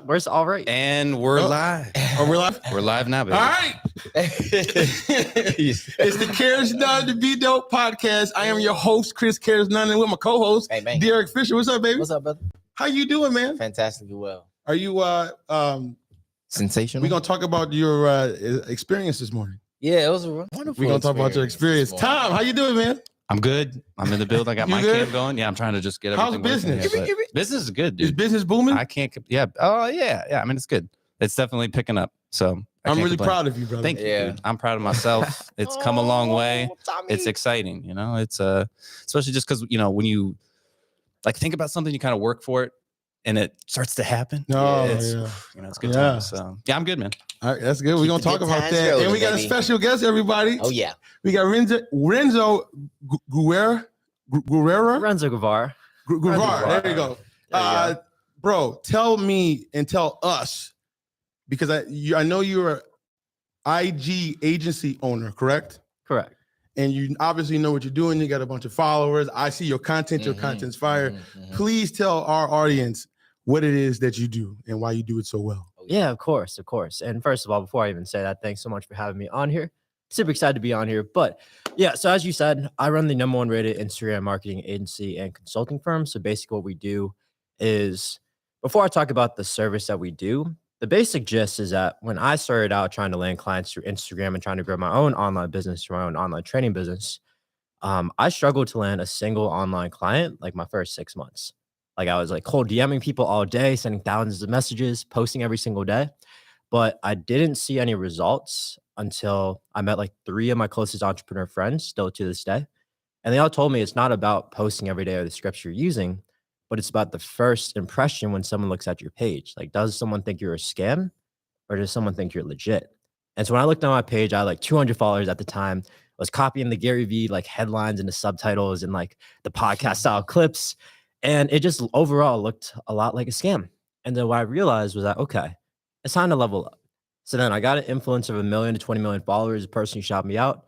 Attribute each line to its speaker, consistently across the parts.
Speaker 1: Where's all right?
Speaker 2: And we're live.
Speaker 3: Oh, we're live?
Speaker 2: We're live now, baby.
Speaker 3: All right. It's the Cares None to Be Dope podcast. I am your host, Chris Cares None, and with my co-host,
Speaker 4: Hey, man.
Speaker 3: Derek Fisher. What's up, baby?
Speaker 4: What's up, brother?
Speaker 3: How you doing, man?
Speaker 4: Fantastically well.
Speaker 3: Are you
Speaker 4: Sensational.
Speaker 3: we're gonna talk about your experience this morning.
Speaker 4: Yeah, it was a wonderful.
Speaker 3: We're gonna talk about your experience. Tom, how you doing, man?
Speaker 2: I'm good. I'm in the build. I got
Speaker 3: You
Speaker 2: my
Speaker 3: good?
Speaker 2: cam going. Yeah, I'm trying to just get
Speaker 3: How's
Speaker 2: everything working
Speaker 3: business?
Speaker 2: here, but business is good,
Speaker 3: Is
Speaker 2: dude.
Speaker 3: business booming?
Speaker 2: I can't. Yeah. Oh, yeah. Yeah. I mean, it's good. It's definitely picking up. So
Speaker 3: I'm really proud of you, brother.
Speaker 2: Thank you.
Speaker 4: Yeah.
Speaker 2: Dude. I'm proud of myself. It's come a long way.
Speaker 4: Tommy.
Speaker 2: It's exciting. You know, it's especially just because, you know, when you like think about something, you kind of work for it and it starts to happen.
Speaker 3: Oh,
Speaker 2: it's,
Speaker 3: yeah.
Speaker 2: you know, it's good
Speaker 3: Yeah.
Speaker 2: times. So yeah, I'm good, man.
Speaker 3: All right, that's good. We're
Speaker 4: Keep
Speaker 3: gonna
Speaker 4: the
Speaker 3: talk
Speaker 4: good
Speaker 3: about
Speaker 4: times
Speaker 3: that.
Speaker 4: rolling,
Speaker 3: And we got
Speaker 4: baby.
Speaker 3: a special guest, everybody.
Speaker 4: Oh yeah.
Speaker 3: We got Renzo Guevarra.
Speaker 1: Renzo Guevarra.
Speaker 3: Guevarra. There you go.
Speaker 1: There you
Speaker 3: Bro, tell me and tell us, because I know you're an IG agency owner, correct?
Speaker 1: Correct.
Speaker 3: And you obviously know what you're doing. You got a bunch of followers. I see your content. Your
Speaker 4: Mhm,
Speaker 3: content's fire.
Speaker 4: mhm.
Speaker 3: Please tell our audience what it is that you do and why you do it so well.
Speaker 4: Oh,
Speaker 1: Yeah, of course. And first of all, before I even say that, thanks so much for having me on here. Super excited to be on here. But yeah, so as you said, I run the #1 rated Instagram marketing agency and consulting firm. So basically what we do is, before I talk about the service that we do, the basic gist is that when I started out trying to land clients through Instagram and trying to grow my own online business, my own online training business, I struggled to land a single online client like my first 6 months. Like I was like cold DMing people all day, sending thousands of messages, posting every single day. But I didn't see any results until I met like 3 of my closest entrepreneur friends still to this day. And they all told me it's not about posting every day or the scripts you're using, but it's about the first impression when someone looks at your page. Like, does someone think you're a scam or does someone think you're legit? And so when I looked on my page, I had like 200 followers at the time. I was copying the Gary Vee like headlines and the subtitles and like the podcast style clips. And it just overall looked a lot like a scam. And then what I realized was that, okay, it's time to level up. So then I got an influencer of 1 million to 20 million followers, a person who shot me out,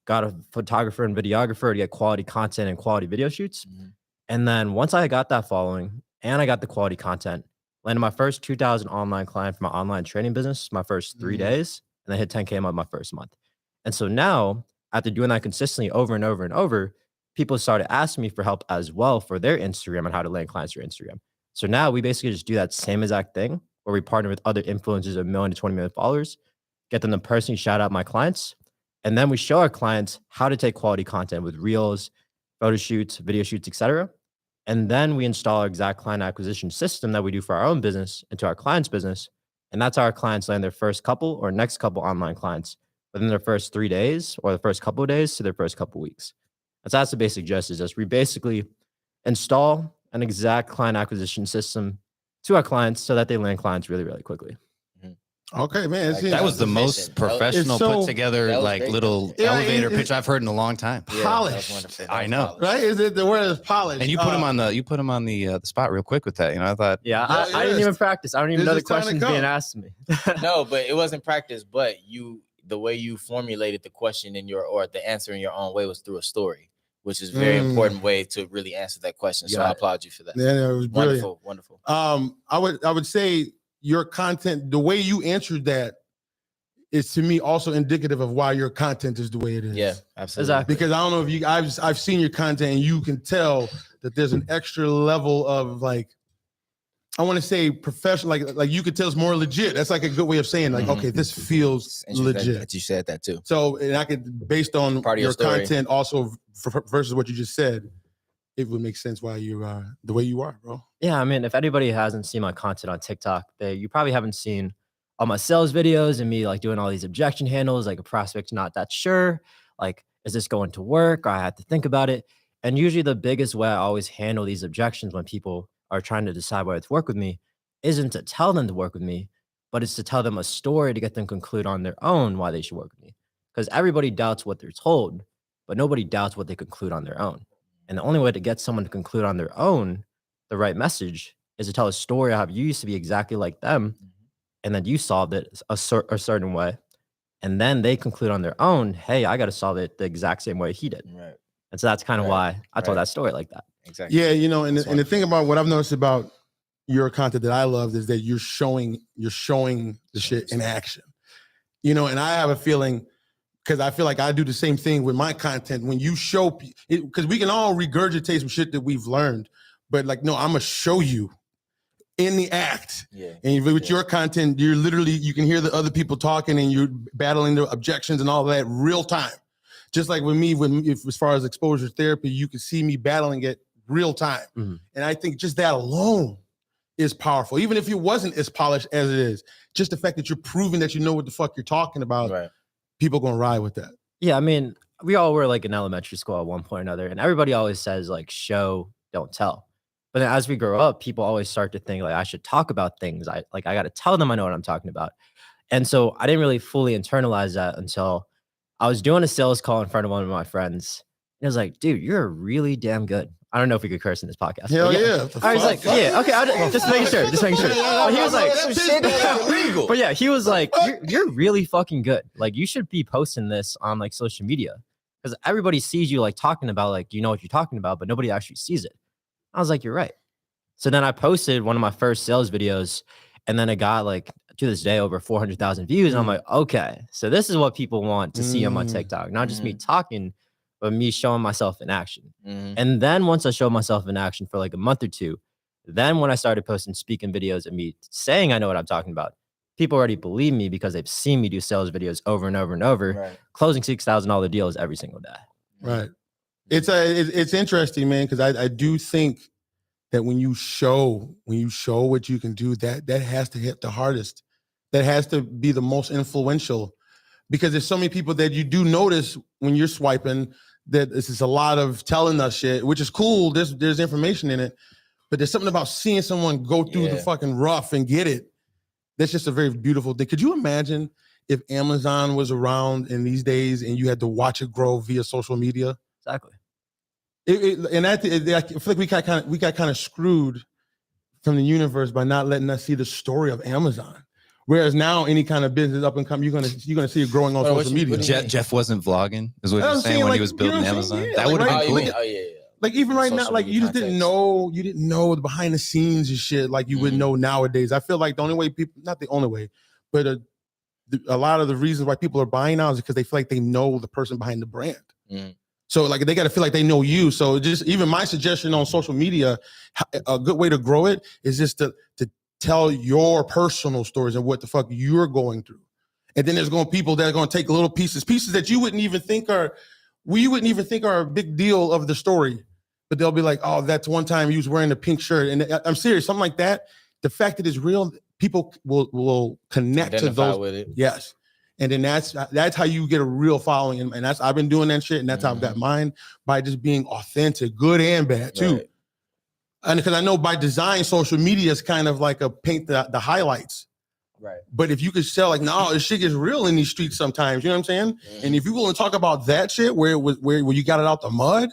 Speaker 1: got a photographer and videographer to get quality content and quality video shoots.
Speaker 4: Mhm.
Speaker 1: And then once I got that following and I got the quality content, landed my first 2,000 online client for my online training business, my first 3 days, and I hit 10K my first month. And so now, after doing that consistently over and over and over, people started asking me for help as well for their Instagram and how to land clients through Instagram. So now we basically just do that same exact thing where we partner with other influencers of 1 million to 20 million followers, get them to personally shout out my clients, and then we show our clients how to take quality content with reels, photo shoots, video shoots, etc. And then we install our exact client acquisition system that we do for our own business into our clients' business. And that's how our clients land their first couple or next couple online clients within their first 3 days or the first couple of days to their first couple of weeks. And so that's the basic gist, is just we basically install an exact client acquisition system to our clients so that they land clients really, really quickly.
Speaker 3: Okay, man.
Speaker 4: Like,
Speaker 2: That was the most
Speaker 4: efficient.
Speaker 2: professional,
Speaker 3: It's so-
Speaker 2: put together,
Speaker 4: that was
Speaker 2: like
Speaker 4: great.
Speaker 2: little
Speaker 3: Yeah,
Speaker 2: elevator
Speaker 3: it-
Speaker 2: pitch I've heard in a long time.
Speaker 4: Yeah, that was
Speaker 3: Polished.
Speaker 4: wonderful. That
Speaker 2: I
Speaker 4: was
Speaker 2: know.
Speaker 4: polished.
Speaker 3: Right? Is it the word is polished?
Speaker 2: And you put him on the spot real quick with that. You know, I thought,
Speaker 1: Yeah,
Speaker 3: Yeah,
Speaker 1: I didn't
Speaker 3: yes.
Speaker 1: even practice. I don't even
Speaker 3: It's
Speaker 1: know the
Speaker 3: just time to
Speaker 1: questions
Speaker 3: go.
Speaker 1: being asked to me.
Speaker 4: No, but it wasn't practice. But the way you formulated the question or the answer in your own way was through a story, which is a very important way to really answer that question. So
Speaker 1: Got
Speaker 4: I
Speaker 1: it.
Speaker 4: applaud you for that.
Speaker 3: Yeah, it was brilliant.
Speaker 4: Wonderful.
Speaker 3: I would say your content, the way you answered that, is to me also indicative of why your content is the way it is.
Speaker 4: Yeah, absolutely.
Speaker 1: Exactly.
Speaker 3: Because I don't know if I've seen your content and you can tell that there's an extra level of like, I want to say professional, like you could tell it's more legit. That's like a good way of saying like,
Speaker 4: Mhm.
Speaker 3: okay, this feels
Speaker 4: It's interesting
Speaker 3: legit.
Speaker 4: that you said that too.
Speaker 3: So, and I could, based on
Speaker 4: Part of
Speaker 3: your
Speaker 4: your story.
Speaker 3: content also versus what you just said, it would make sense why you are the way you are, bro.
Speaker 1: Yeah, I mean, if anybody hasn't seen my content on TikTok, you probably haven't seen all my sales videos and me like doing all these objection handles, like a prospect's not that sure, like, is this going to work? Or I have to think about it. And usually the biggest way I always handle these objections when people are trying to decide whether to work with me isn't to tell them to work with me, but it's to tell them a story to get them to conclude on their own why they should work with me. Because everybody doubts what they're told, but nobody doubts what they conclude on their own. And the only way to get someone to conclude on their own the right message is to tell a story of how you used to be exactly like them, and then you solved it a certain way, and then they conclude on their own, hey, I got to solve it the exact same way he did.
Speaker 4: Right.
Speaker 1: And so that's kind of
Speaker 4: Right.
Speaker 1: why I told
Speaker 4: Right.
Speaker 1: that story like that.
Speaker 4: Exactly.
Speaker 3: Yeah, you know, and the thing about what I've noticed about your content that I love is that you're showing the shit in action. You know, and I have a feeling, because I feel like I do the same thing with my content. When you show, because we can all regurgitate some shit that we've learned, but like, no, I'm gonna show you in the act.
Speaker 4: Yeah.
Speaker 3: And with your content, you're literally, you can hear the other people talking and you're battling the objections and all that real time. Just like with me, as far as exposure therapy, you can see me battling it real time.
Speaker 1: Mm-hmm.
Speaker 3: And I think just that alone is powerful. Even if it wasn't as polished as it is, just the fact that you're proving that you know what the fuck you're talking about,
Speaker 4: Right.
Speaker 3: people gonna ride with that.
Speaker 1: Yeah, I mean, we all were like in elementary school at one point or another, and everybody always says like show, don't tell. But then as we grow up, people always start to think like I should talk about things. I got to tell them I know what I'm talking about. And so I didn't really fully internalize that until I was doing a sales call in front of one of my friends. And I was like, dude, you're really damn good. I don't know if we could curse in this podcast.
Speaker 3: Hell yeah.
Speaker 1: I was like, yeah, okay, just making sure. But he was like, but yeah, he was like, you're really fucking good. Like, you should be posting this on like social media because everybody sees you like talking about like, you know what you're talking about, but nobody actually sees it. I was like, you're right. So then I posted one of my first sales videos, and then it got like to this day over 400,000 views. And I'm like, okay, so this is what people want to see on my TikTok, not just me talking, but me showing myself in action. And then once I showed myself in action for like a month or two, then when I started posting speaking videos of me saying I know what I'm talking about, people already believe me because they've seen me do sales videos over and over and over, closing $6,000 deals every single day.
Speaker 3: Right. It's interesting, man, because I do think that when you show what you can do, that has to hit the hardest. That has to be the most influential, because there's so many people that you do notice when you're swiping that this is a lot of telling us shit, which is cool. There's information in it, but there's something about seeing someone go through the fucking rough and get it. That's just a very beautiful thing. Could you imagine if Amazon was around in these days and you had to watch it grow via social media?
Speaker 1: Exactly.
Speaker 3: I feel like we got kind of screwed from the universe by not letting us see the story of Amazon. Whereas now, any kind of business up and come, you're gonna see it growing on social media.
Speaker 2: Jeff wasn't vlogging, is what you're saying when he was building Amazon.
Speaker 3: Yeah,
Speaker 2: that would have been cool.
Speaker 3: Like even right now,
Speaker 4: Social
Speaker 3: like you just didn't know the behind the scenes and shit like you would know nowadays. I feel like the only way people, not the only way, but a lot of the reasons why people are buying now is because they feel like they know the person behind the brand. So like they got to feel like they know you. So just even my suggestion on social media, a good way to grow it is just to tell your personal stories and what the fuck you're going through. And then there's going to people that are going to take little pieces that you wouldn't even think are a big deal of the story. But they'll be like, oh, that's one time you was wearing a pink shirt. And I'm serious, something like that. The fact that it's real, people will connect
Speaker 4: Identify
Speaker 3: to those.
Speaker 4: with it.
Speaker 3: Yes. And then that's how you get a real following. And that's, I've been doing that shit. And that's how I've got mine, by just being authentic, good and bad too.
Speaker 4: Right.
Speaker 3: And because I know by design, social media is kind of like a paint the highlights.
Speaker 4: Right.
Speaker 3: But if you could sell like, no, this shit gets real in these streets sometimes, you know what I'm saying? And if you willing to talk about that shit where you got it out the mud,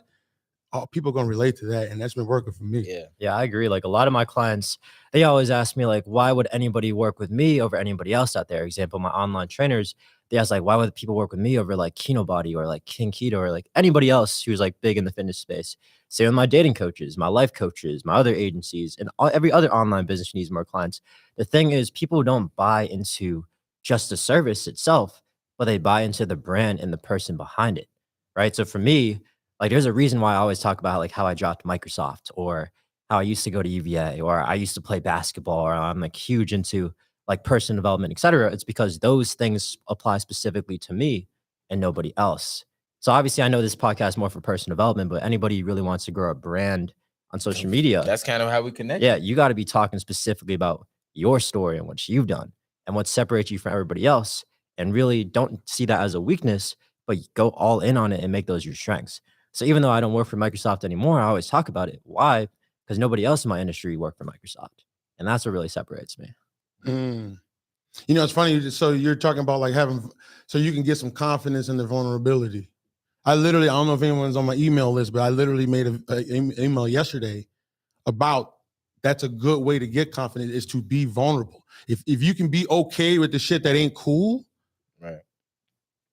Speaker 3: people are gonna relate to that. And that's been working for me.
Speaker 1: Yeah, I agree. Like a lot of my clients, they always ask me like, why would anybody work with me over anybody else out there? Example, my online trainers, they ask like, why would people work with me over like Kino Body or like King Keto or like anybody else who's like big in the fitness space? Same with my dating coaches, my life coaches, my other agencies, and every other online business needs more clients. The thing is, people don't buy into just the service itself, but they buy into the brand and the person behind it, right? So for me, like there's a reason why I always talk about like how I dropped Microsoft or how I used to go to UVA or I used to play basketball or I'm like huge into like personal development, et cetera. It's because those things apply specifically to me and nobody else. So obviously I know this podcast is more for personal development, but anybody who really wants to grow a brand on social media,
Speaker 4: That's kind of how we connect.
Speaker 1: yeah, you got to be talking specifically about your story and what you've done and what separates you from everybody else. And really don't see that as a weakness, but go all in on it and make those your strengths. So even though I don't work for Microsoft anymore, I always talk about it. Why? Because nobody else in my industry worked for Microsoft. And that's what really separates me.
Speaker 3: You know, it's funny. So you're talking about like so you can get some confidence in the vulnerability. I don't know if anyone's on my email list, but I literally made an email yesterday about that's a good way to get confident is to be vulnerable. If you can be okay with the shit that ain't cool,
Speaker 4: Right.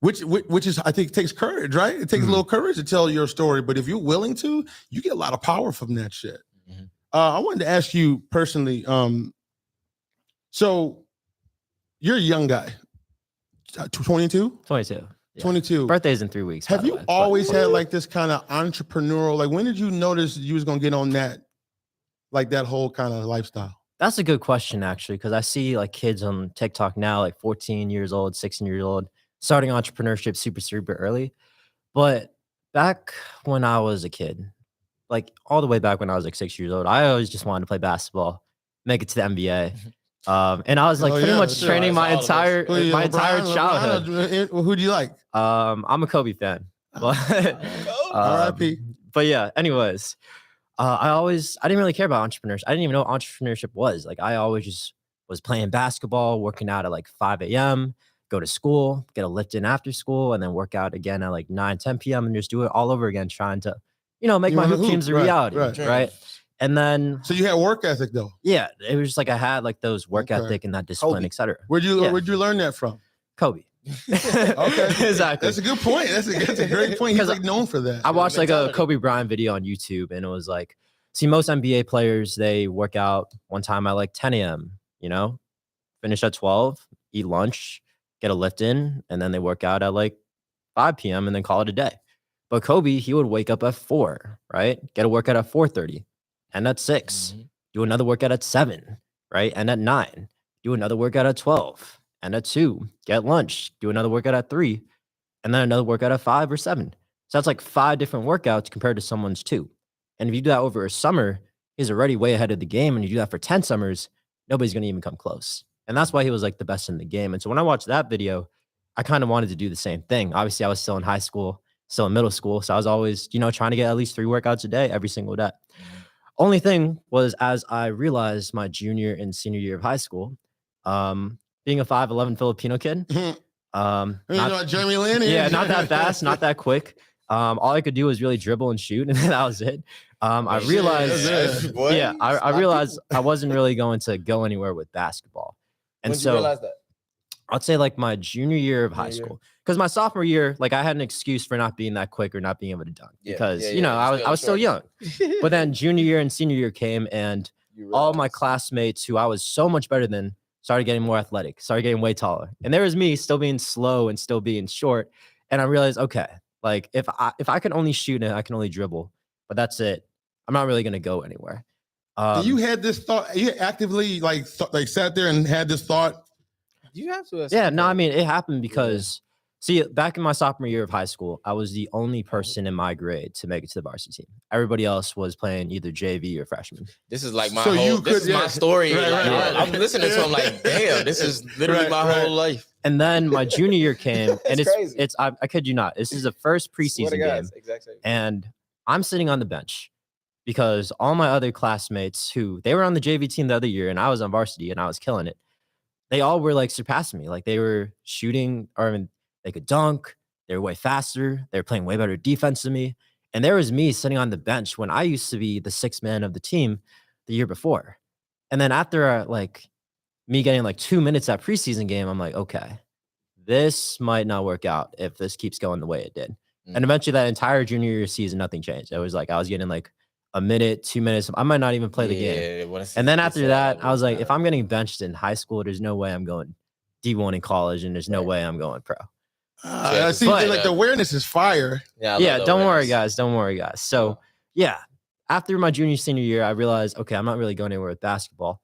Speaker 3: Which is, I think, takes courage, right? It takes a little courage to tell your story, but if you're willing to, you get a lot of power from that shit. I wanted to ask you personally. So you're a young guy, 22?
Speaker 1: 22. Yeah.
Speaker 3: 22.
Speaker 1: Birthday's in 3 weeks. by
Speaker 3: Have
Speaker 1: the
Speaker 3: you
Speaker 1: way, but-
Speaker 3: always had like this kind of entrepreneurial? Like, when did you notice you was gonna get on that, like that whole kind of lifestyle?
Speaker 1: That's a good question, actually, because I see like kids on TikTok now, like 14 years old, 16 years old, starting entrepreneurship super early. But back when I was a kid, like all the way back when I was like 6 years old, I always just wanted to play basketball, make it to the NBA. And I was like
Speaker 3: Oh,
Speaker 1: pretty
Speaker 3: yeah,
Speaker 1: much
Speaker 3: sure.
Speaker 1: training
Speaker 4: That's
Speaker 1: my
Speaker 4: all of us.
Speaker 1: entire
Speaker 3: Who you,
Speaker 1: my
Speaker 3: LeBron,
Speaker 1: entire
Speaker 3: LeBron,
Speaker 1: childhood.
Speaker 3: who do you like?
Speaker 1: I'm a Kobe fan. But,
Speaker 3: R.I.P.
Speaker 1: but yeah, anyways, I didn't really care about entrepreneurs. I didn't even know what entrepreneurship was. Like I always just was playing basketball, working out at like 5 a.m., go to school, get a lift in after school, and then work out again at like 9, 10 p.m. and just do it all over again, trying to, make
Speaker 3: You
Speaker 1: my
Speaker 3: wanna
Speaker 1: hoop
Speaker 3: hoop,
Speaker 1: dreams a
Speaker 3: right,
Speaker 1: reality.
Speaker 3: right.
Speaker 1: Right. And then
Speaker 3: So you had work ethic though.
Speaker 1: yeah, it was just like I had like those work
Speaker 3: Okay.
Speaker 1: ethic and that discipline,
Speaker 3: Kobe.
Speaker 1: etc.
Speaker 3: Where'd you
Speaker 1: Yeah.
Speaker 3: learn that from?
Speaker 1: Kobe.
Speaker 3: Okay,
Speaker 1: Exactly.
Speaker 3: That's a good point. That's a great point. He's
Speaker 1: 'Cause
Speaker 3: like known for that.
Speaker 1: I watched like a
Speaker 4: mentality.
Speaker 1: Kobe Bryant video on YouTube, and it was like, see, most NBA players, they work out one time at like 10 a.m., finish at 12, eat lunch, get a lift in, and then they work out at like 5 p.m. and then call it a day. But Kobe, he would wake up at 4, right? Get a workout at 4:30, and at 6, do another workout at 7, right? And at 9, do another workout at 12, and at 2, get lunch, do another workout at 3, and then another workout at 5 or 7. So that's like 5 different workouts compared to someone's 2. And if you do that over a summer, he's already way ahead of the game. And you do that for 10 summers, nobody's going to even come close. And that's why he was like the best in the game. And so when I watched that video, I kind of wanted to do the same thing. Obviously, I was still in high school, still in middle school. So I was always, trying to get at least 3 workouts a day every single day. Only thing was, as I realized my junior and senior year of high school, being a 5'11" Filipino kid,
Speaker 3: You know Jeremy Lin?
Speaker 1: yeah, not that fast, not that quick. All I could do was really dribble and shoot, and that was it. I realized,
Speaker 3: Yeah.
Speaker 1: I realized I wasn't really going to go anywhere with basketball. And
Speaker 4: When did you
Speaker 1: so
Speaker 4: realize that?
Speaker 1: I'd say like my junior year of high
Speaker 4: Junior year.
Speaker 1: school, because my sophomore year, like I had an excuse for not being that quick or not being able to dunk
Speaker 4: Yeah,
Speaker 1: because,
Speaker 4: yeah, yeah,
Speaker 1: I was still young. But then junior year and senior year came, and
Speaker 4: You
Speaker 1: all my
Speaker 4: realized.
Speaker 1: classmates who I was so much better than started getting more athletic, started getting way taller. And there was me still being slow and still being short. And I realized, okay, like if I can only shoot and I can only dribble, but that's it, I'm not really gonna go anywhere.
Speaker 3: You had this thought. You actively like sat there and had this thought.
Speaker 4: You have to.
Speaker 1: Yeah, no, I mean it happened because see, back in my sophomore year of high school, I was the only person in my grade to make it to the varsity team. Everybody else was playing either JV or freshman.
Speaker 4: This is like my
Speaker 3: So you
Speaker 4: whole. This
Speaker 3: could-
Speaker 4: is
Speaker 3: yeah.
Speaker 4: my story.
Speaker 3: Right,
Speaker 4: Like,
Speaker 3: right, right.
Speaker 4: I'm listening to him like, damn, this is literally
Speaker 3: Right,
Speaker 4: my
Speaker 3: right.
Speaker 4: whole life.
Speaker 1: And then my junior year came, and
Speaker 4: It's crazy.
Speaker 1: it's I kid you not, this is the first
Speaker 4: Swear to
Speaker 1: preseason
Speaker 4: God,
Speaker 1: game.
Speaker 4: it's exact same.
Speaker 1: And I'm sitting on the bench because all my other classmates who they were on the JV team the other year and I was on varsity and I was killing it. They all were like surpassing me. Like they were shooting, or I mean, they could dunk. They were way faster. They were playing way better defense than me. And there was me sitting on the bench when I used to be the 6th man of the team the year before. And then after like me getting like 2 minutes that preseason game, I'm like, okay, this might not work out if this keeps going the way it did. And eventually that entire junior year season, nothing changed. It was like I was getting like a minute, 2 minutes. I might not even play the game. And then after that, I was like, if I'm getting benched in high school, there's no way I'm going D1 in college, and there's no way I'm going pro.
Speaker 3: I see.
Speaker 1: But-
Speaker 3: Like the awareness is fire.
Speaker 1: Yeah, don't worry, guys. Don't worry, guys. So yeah, after my junior, senior year, I realized, okay, I'm not really going anywhere with basketball.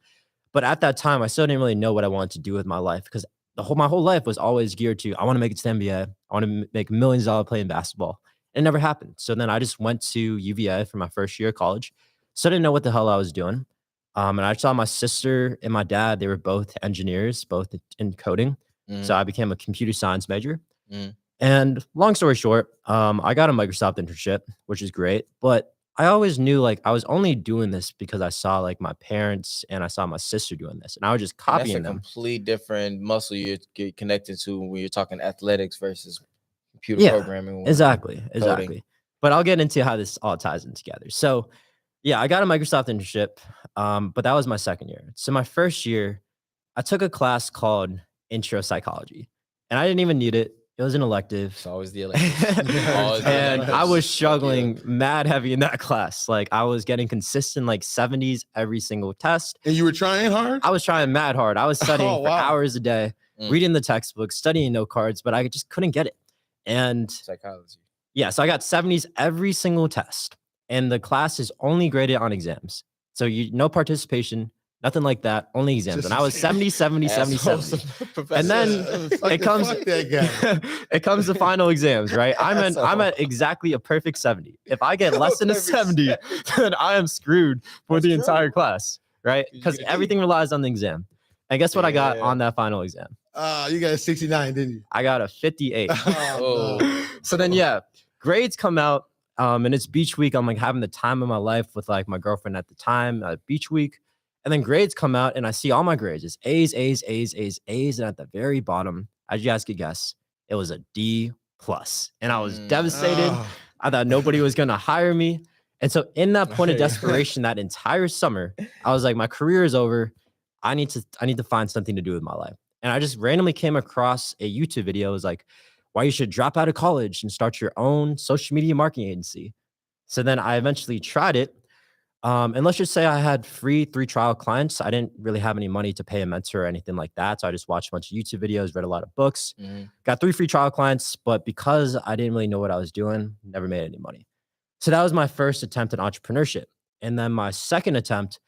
Speaker 1: But at that time, I still didn't really know what I wanted to do with my life because my whole life was always geared to, I want to make it to the NBA. I want to make millions of dollars playing basketball. It never happened. So then I just went to UVA for my first year of college. So I didn't know what the hell I was doing. And I saw my sister and my dad, they were both engineers, both in coding. So I became a computer science major. And long story short, I got a Microsoft internship, which is great. But I always knew like I was only doing this because I saw like my parents and I saw my sister doing this. And I was just copying
Speaker 4: That's a
Speaker 1: them.
Speaker 4: complete different muscle you get connected to when you're talking athletics versus computer programming. or
Speaker 1: Exactly.
Speaker 4: coding.
Speaker 1: Exactly. But I'll get into how this all ties in together. So yeah, I got a Microsoft internship, but that was my second year. So my first year, I took a class called Intro Psychology, and I didn't even need it. It was an elective.
Speaker 4: It's always the elective. Always the
Speaker 1: And
Speaker 4: electives.
Speaker 1: I was
Speaker 4: Fuck
Speaker 1: struggling mad heavy in that class. Like I was getting consistent like 70s every single test.
Speaker 3: And you were trying hard?
Speaker 1: I was trying mad hard. I was studying
Speaker 3: Oh,
Speaker 1: for
Speaker 3: wow.
Speaker 1: hours a day,
Speaker 4: Mm.
Speaker 1: reading the textbooks, studying note cards, but I just couldn't get it. And
Speaker 4: Psychology.
Speaker 1: yeah, so I got 70s every single test. And the class is only graded on exams. So no participation, nothing like that, only exams.
Speaker 3: Just
Speaker 1: And I was 70, 70, 70, 70. And then it comes
Speaker 3: Fuck that guy.
Speaker 1: it comes to final exams, right? I'm
Speaker 4: Asshole.
Speaker 1: at exactly a perfect 70. If I get less than a
Speaker 4: Perfect
Speaker 1: 70, then I am screwed for the
Speaker 4: That's true.
Speaker 1: entire class, right?
Speaker 4: You
Speaker 1: Because
Speaker 4: get a D.
Speaker 1: everything relies on the exam. And guess what I got
Speaker 4: Yeah.
Speaker 1: on that final exam?
Speaker 3: You got a 69, didn't you?
Speaker 1: I got a 58.
Speaker 3: Oh, no.
Speaker 1: So then, yeah, grades come out, and it's beach week. I'm like having the time of my life with like my girlfriend at the time, beach week. And then grades come out, and I see all my grades. It's A's, A's, A's, A's, A's. And at the very bottom, as you guys could guess, it was a D+. And I was devastated.
Speaker 3: Ah.
Speaker 1: I thought nobody was going to hire me. And so in that point of desperation, that entire summer, I was like, my career is over. I need to find something to do with my life. And I just randomly came across a YouTube video. It was like, why you should drop out of college and start your own social media marketing agency. So then I eventually tried it. And let's just say I had free 3 trial clients. I didn't really have any money to pay a mentor or anything like that. So I just watched a bunch of YouTube videos, read a lot of books, got 3 free trial clients. But because I didn't really know what I was doing, never made any money. So that was my first attempt at entrepreneurship. And then my second attempt,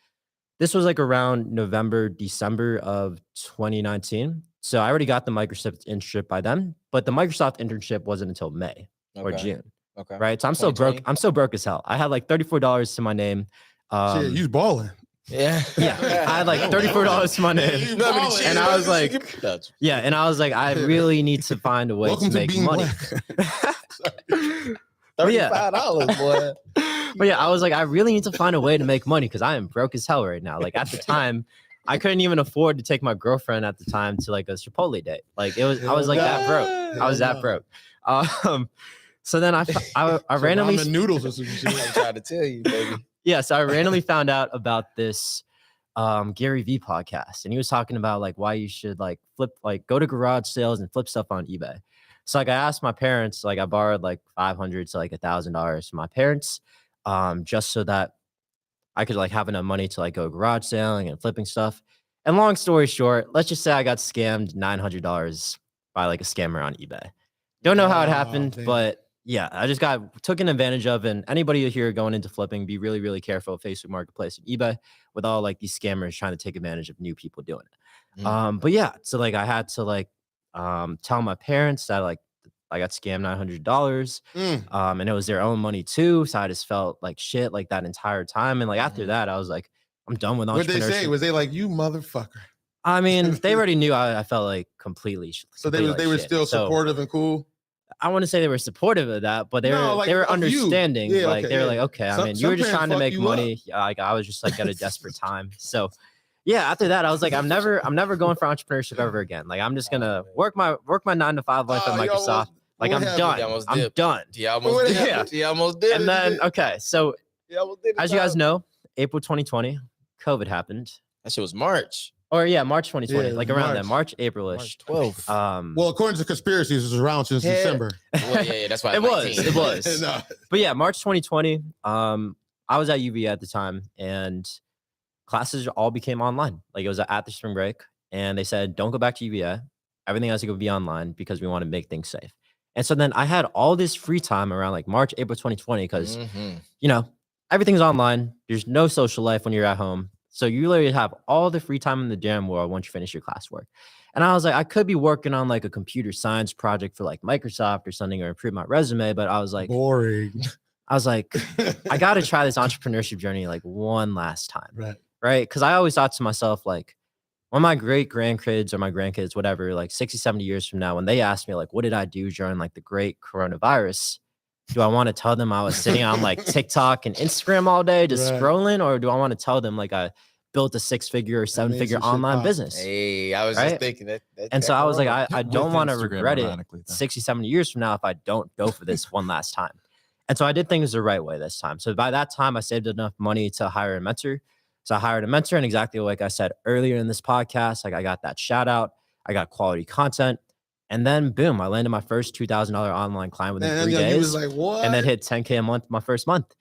Speaker 1: this was like around November, December of 2019. So I already got the Microsoft internship by then, but the Microsoft internship wasn't until May or June,
Speaker 4: Okay.
Speaker 1: right? So I'm still broke.
Speaker 4: 2020?
Speaker 1: I'm still broke as hell. I had like $34 to my name.
Speaker 3: Shit, you's balling.
Speaker 4: Yeah.
Speaker 1: Yeah, I had like $34 to my name.
Speaker 3: balling.
Speaker 1: And I was like, yeah, and I was like, I really need to find a way
Speaker 3: Welcome
Speaker 1: to
Speaker 3: to
Speaker 1: make
Speaker 3: being
Speaker 1: money. But yeah.
Speaker 4: $35, boy.
Speaker 1: But yeah, I was like, I really need to find a way to make money because I am broke as hell right now. Like at the time, I couldn't even afford to take my girlfriend at the time to like a Chipotle date. Like I was like that broke. I was that broke. So then I randomly
Speaker 3: ramen noodles or some shit.
Speaker 4: I'm trying to tell you, baby.
Speaker 1: yeah, so I randomly found out about this Gary V podcast, and he was talking about like why you should like go to garage sales and flip stuff on eBay. So like I asked my parents, like I borrowed like $500 to like $1,000 from my parents, just so that I could like have enough money to like go garage selling and flipping stuff. And long story short, let's just say I got scammed $900 by like a scammer on eBay. Don't know how it happened,
Speaker 3: damn.
Speaker 1: but yeah, I just got taken advantage of. And anybody here going into flipping, be really, really careful of Facebook Marketplace and eBay with all like these scammers trying to take advantage of new people doing it. But yeah, so like I had to like tell my parents that like I got scammed $900. And it was their own money too. So I just felt like shit like that entire time. And like after that, I was like, I'm done with entrepreneurship.
Speaker 3: What'd they say? Was they like, you motherfucker?
Speaker 1: I mean, they already knew I felt like completely.
Speaker 3: So they
Speaker 1: completely
Speaker 3: were
Speaker 1: like shit.
Speaker 3: still
Speaker 1: So
Speaker 3: supportive and cool.
Speaker 1: I want to say they were supportive of that, but they
Speaker 3: No,
Speaker 1: were
Speaker 3: like,
Speaker 1: they were
Speaker 3: of you.
Speaker 1: understanding.
Speaker 3: Yeah,
Speaker 1: like
Speaker 3: okay,
Speaker 1: they were
Speaker 3: yeah.
Speaker 1: like, okay, I
Speaker 3: Some-
Speaker 1: mean, you
Speaker 3: some
Speaker 1: were just
Speaker 3: parents
Speaker 1: trying to
Speaker 3: fuck
Speaker 1: make
Speaker 3: you
Speaker 1: money. Yeah, like I was just like at a desperate time. So yeah, after that, I was like, I'm never going for entrepreneurship ever again. Like I'm just gonna work my 9-to-5 life at
Speaker 3: you
Speaker 1: Microsoft.
Speaker 3: almost-
Speaker 1: Like
Speaker 3: what
Speaker 1: I'm
Speaker 3: happened?
Speaker 1: done.
Speaker 4: You almost
Speaker 1: I'm
Speaker 4: dipped.
Speaker 1: done.
Speaker 4: He almost
Speaker 3: What
Speaker 4: did
Speaker 3: happened?
Speaker 4: it. He almost did it.
Speaker 1: And then okay, so
Speaker 4: He almost did it.
Speaker 1: as you guys know, April 2020, COVID happened.
Speaker 4: that shit was March.
Speaker 1: Or yeah, March 2020,
Speaker 3: Yeah,
Speaker 1: like around then,
Speaker 3: March.
Speaker 1: March, April-ish.
Speaker 4: 12th.
Speaker 3: Well, according to conspiracies, it was around since
Speaker 4: Yeah.
Speaker 3: December.
Speaker 4: Well, yeah, that's why
Speaker 1: It was,
Speaker 4: 19.
Speaker 1: it was.
Speaker 3: No.
Speaker 1: But yeah, March 2020, I was at UVA at the time, and classes all became online. Like it was at the spring break, and they said, don't go back to UVA. Everything has to go be online because we want to make things safe. And so then I had all this free time around like March, April 2020, because you know, everything's online. There's no social life when you're at home. So you literally have all the free time in the damn world once you finish your classwork. And I was like, I could be working on like a computer science project for like Microsoft or something, or improve my resume. But I was like,
Speaker 3: Boring.
Speaker 1: I got to try this entrepreneurship journey like one last time.
Speaker 3: Right.
Speaker 1: Right. Because I always thought to myself, like, when my great grandkids or my grandkids, whatever, like 60, 70 years from now, when they ask me, like, what did I do during like the great coronavirus? Do I want to tell them I was sitting on like TikTok and Instagram all day just
Speaker 3: Right.
Speaker 1: scrolling? Or do I want to tell them like I built a 6-figure or 7-figure
Speaker 3: some shit
Speaker 1: online
Speaker 3: pop.
Speaker 1: business?
Speaker 4: Hey, I was
Speaker 1: Right?
Speaker 4: just thinking that.
Speaker 1: And so I was like, I don't
Speaker 2: With
Speaker 1: want to
Speaker 2: Instagram,
Speaker 1: regret it
Speaker 2: ironically, though.
Speaker 1: 60, 70 years from now if I don't go for this one last time. And so I did things the right way this time. So by that time, I saved enough money to hire a mentor. So I hired a mentor, and exactly like I said earlier in this podcast, like I got that shout out, I got quality content. And then boom, I landed my first $2,000 online client within 3
Speaker 3: you
Speaker 1: days.
Speaker 3: was like, what?
Speaker 1: And then hit 10K a month my first month.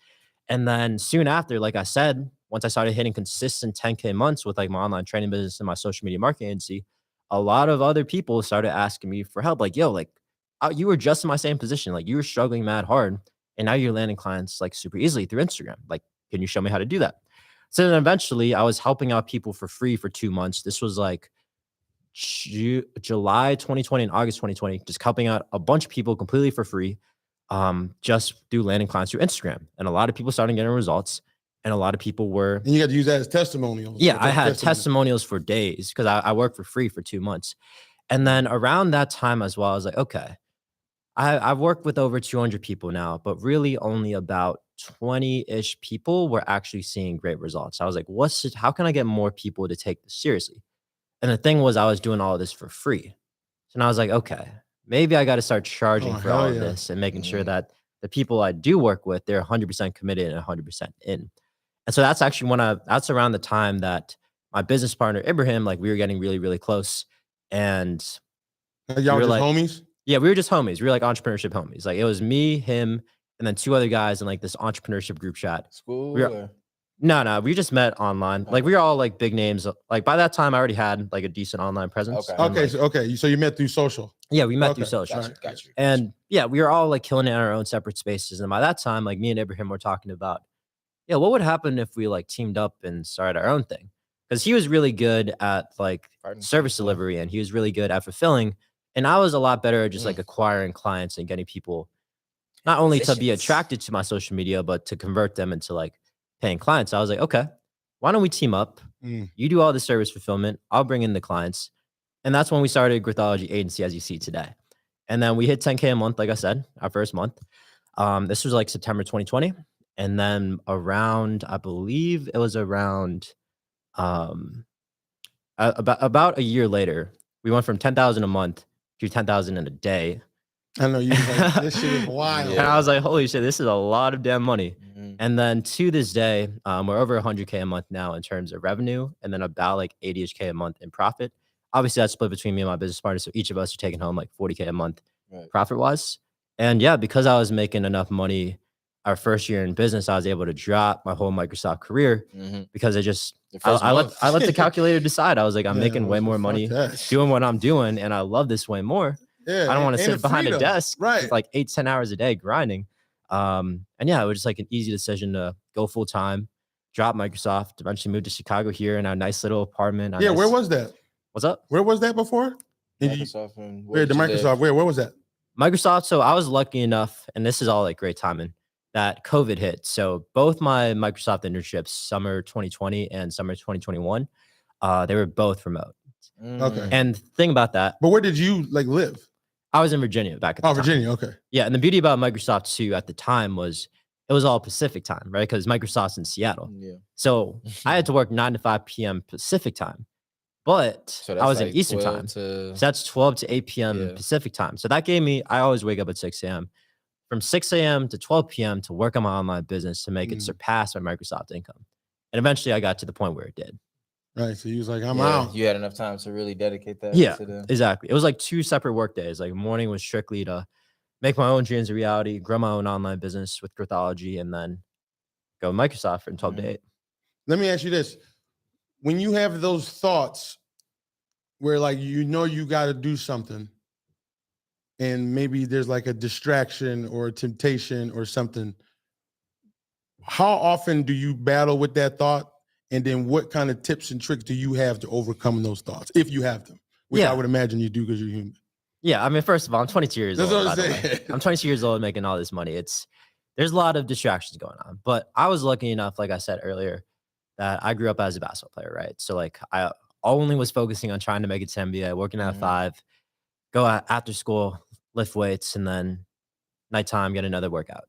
Speaker 1: And then soon after, like I said, once I started hitting consistent 10K months with like my online training business and my social media marketing agency, a lot of other people started asking me for help. Like, yo, like you were just in my same position. Like you were struggling mad hard. And now you're landing clients like super easily through Instagram. Like, can you show me how to do that? So then eventually I was helping out people for free for 2 months. This was like July 2020 and August 2020, just helping out a bunch of people completely for free, just through landing clients through Instagram. And a lot of people started getting results, and a lot of people were.
Speaker 3: And you got to use that as testimonials.
Speaker 1: Yeah, I had testimonials for days because I worked for free for 2 months. And then around that time as well, I was like, okay, I've worked with over 200 people now, but really only about 20-ish people were actually seeing great results. I was like, how can I get more people to take this seriously? And the thing was, I was doing all of this for free. So now I was like, okay, maybe I got to start charging for all of this and making sure that the people I do work with, they're 100% committed and 100% in. And so that's actually that's around the time that my business partner, Ibrahim, like we were getting really, really close. And
Speaker 3: y'all were just like, homies?
Speaker 1: Yeah, we were just homies. We were like entrepreneurship homies. Like it was me, him, and then 2 other guys in like this entrepreneurship group chat.
Speaker 4: School?
Speaker 1: No, we just met online. Like we were all like big names. Like by that time, I already had like a decent online presence.
Speaker 3: So you met through social.
Speaker 1: Yeah, we met through social.
Speaker 4: Got you.
Speaker 1: And yeah, we were all like killing it in our own separate spaces. And by that time, like me and Ibrahim were talking about, yeah, what would happen if we like teamed up and started our own thing? Because he was really good at like service delivery, and he was really good at fulfilling. And I was a lot better at just like acquiring clients and getting people not only to be attracted to my social media, but to convert them into like paying clients. I was like, okay, why don't we team up? You do all the service fulfillment. I'll bring in the clients. And that's when we started Growthology Agency, as you see today. And then we hit 10K a month, like I said, our first month. This was like September 2020. And then around, I believe it was around about a year later, we went from 10,000 a month to 10,000 in a day.
Speaker 3: I know you like, this shit is wild.
Speaker 1: And I was like, holy shit, this is a lot of damn money. And then to this day, we're over 100K a month now in terms of revenue, and then about like 80-ish-K a month in profit. Obviously, that's split between me and my business partner. So each of us are taking home like 40K a month profit wise. And yeah, because I was making enough money our first year in business, I was able to drop my whole Microsoft career because I let the calculator decide. I was like, I'm making way more money doing what I'm doing, and I love this way more. I don't want to sit behind a desk for like 8-10 hours a day grinding. And yeah, it was just like an easy decision to go full time, drop Microsoft, eventually move to Chicago here in our nice little apartment.
Speaker 3: Yeah, where was that?
Speaker 1: What's up?
Speaker 3: Where was that before?
Speaker 4: Microsoft.
Speaker 3: Where was that?
Speaker 1: Microsoft. So I was lucky enough, and this is all like great timing, that COVID hit. So both my Microsoft internships, summer 2020 and summer 2021, they were both remote.
Speaker 3: Okay.
Speaker 1: And the thing about that.
Speaker 3: But where did you like live?
Speaker 1: I was in Virginia back at the time.
Speaker 3: Virginia. Okay.
Speaker 1: Yeah. And the beauty about Microsoft too at the time was it was all Pacific time, right? Because Microsoft's in Seattle. Yeah. So I had to work 9 to 5 p.m. Pacific time, but I was like in Eastern time. So that's 12 to 8 p.m. Pacific time. So that gave me, I always wake up at 6 a.m. From 6 a.m. to 12 p.m. to work on my online business to make it surpass my Microsoft income. And eventually I got to the point where it did.
Speaker 3: Right. So you was like, I'm out.
Speaker 4: You had enough time to really dedicate that.
Speaker 1: Yeah, exactly. It was like 2 separate work days. Like morning was strictly to make my own dreams a reality, grow my own online business with Growthology, and then go Microsoft from 12 to 8.
Speaker 3: Let me ask you this. When you have those thoughts where like, you got to do something and maybe there's like a distraction or a temptation or something, how often do you battle with that thought? And then what kind of tips and tricks do you have to overcome those thoughts, if you have them? Which I would imagine you do because you're human.
Speaker 1: Yeah, I mean, first of all, I'm 22 years old. By the way. I'm 22 years old making all this money. There's a lot of distractions going on. But I was lucky enough, like I said earlier, that I grew up as a basketball player, right? So like I only was focusing on trying to make it to NBA, working at 5, go out after school, lift weights, and then nighttime get another workout.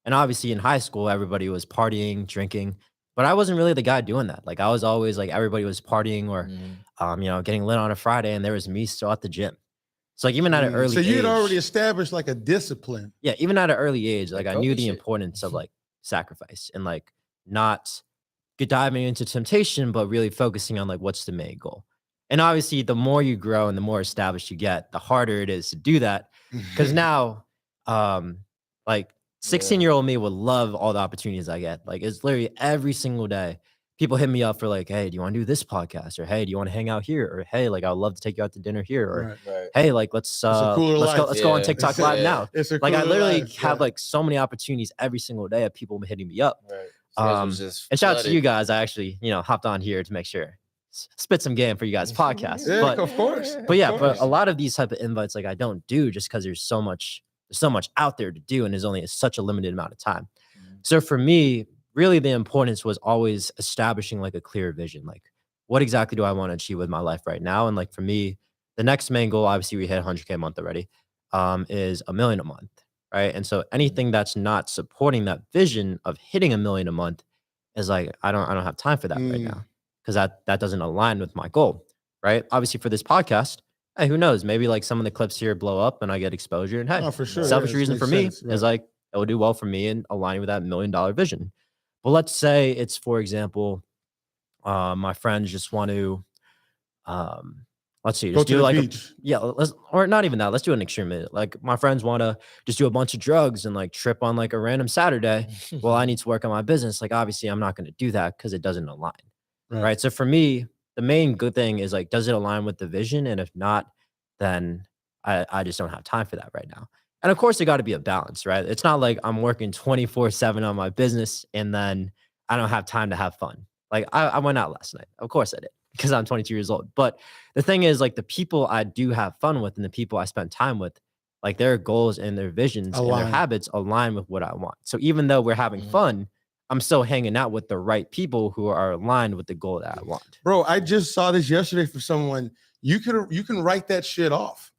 Speaker 1: And obviously in high school, everybody was partying, drinking. But I wasn't really the guy doing that. Like I was always like everybody was partying or, getting lit on a Friday, and there was me still at the gym. So like even at an early age.
Speaker 3: So you had already established like a discipline.
Speaker 1: Yeah, even at an early age, like I knew the importance of like sacrifice and like not diving into temptation, but really focusing on like what's the main goal. And obviously, the more you grow and the more established you get, the harder it is to do that. Because now, like 16-year-old me would love all the opportunities I get. Like it's literally every single day. People hit me up for like, hey, do you want to do this podcast? Or hey, do you want to hang out here? Or hey, like I'd love to take you out to dinner here. Or
Speaker 4: Right.
Speaker 1: hey, like let's
Speaker 3: cooler life.
Speaker 1: go on
Speaker 4: Yeah.
Speaker 1: TikTok live now.
Speaker 3: It's a
Speaker 1: Like I
Speaker 3: cooler
Speaker 1: literally
Speaker 3: life,
Speaker 1: have
Speaker 3: yeah.
Speaker 1: like so many opportunities every single day of people hitting me up.
Speaker 4: Right. So
Speaker 1: And shout out to you guys. I actually, hopped on here to make sure spit some game for you guys podcast.
Speaker 3: Yeah,
Speaker 1: But
Speaker 3: of course.
Speaker 1: but yeah,
Speaker 3: Of
Speaker 1: but
Speaker 3: course.
Speaker 1: a lot of these type of invites, like I don't do just because there's so much out there to do, and there's only such a limited amount of time. So for me, really the importance was always establishing like a clear vision. Like, what exactly do I want to achieve with my life right now? And like for me, the next main goal, obviously we hit 100K a month already, is $1 million a month, right? And so anything that's not supporting that vision of hitting $1 million a month is like I don't have time for that right now, because that doesn't align with my goal, right? Obviously for this podcast, hey, who knows? Maybe like some of the clips here blow up and I get exposure, and hey,
Speaker 3: Oh, for sure.
Speaker 1: selfish
Speaker 3: Yeah, it
Speaker 1: reason
Speaker 3: makes
Speaker 1: for me
Speaker 3: sense, right.
Speaker 1: is like it will do well for me in aligning with that $1 million vision. But let's say it's, for example, my friends just want to, let's see,
Speaker 3: Go
Speaker 1: just
Speaker 3: to
Speaker 1: do
Speaker 3: the
Speaker 1: like
Speaker 3: beach.
Speaker 1: or not even that. Let's do an extreme. Like my friends want to just do a bunch of drugs and like trip on like a random Saturday. Well, I need to work on my business. Like obviously, I'm not going to do that because it doesn't align, right? So for me, the main good thing is like, does it align with the vision? And if not, then I just don't have time for that right now. And of course, it got to be a balance, right? It's not like I'm working 24/7 on my business and then I don't have time to have fun. Like I went out last night. Of course I did, because I'm 22 years old. But the thing is, like the people I do have fun with and the people I spend time with, like their goals and their visions and their
Speaker 3: Align.
Speaker 1: habits align with what I want. So even though we're having fun, I'm still hanging out with the right people who are aligned with the goal that I want.
Speaker 3: Bro, I just saw this yesterday for someone. You can write that shit off.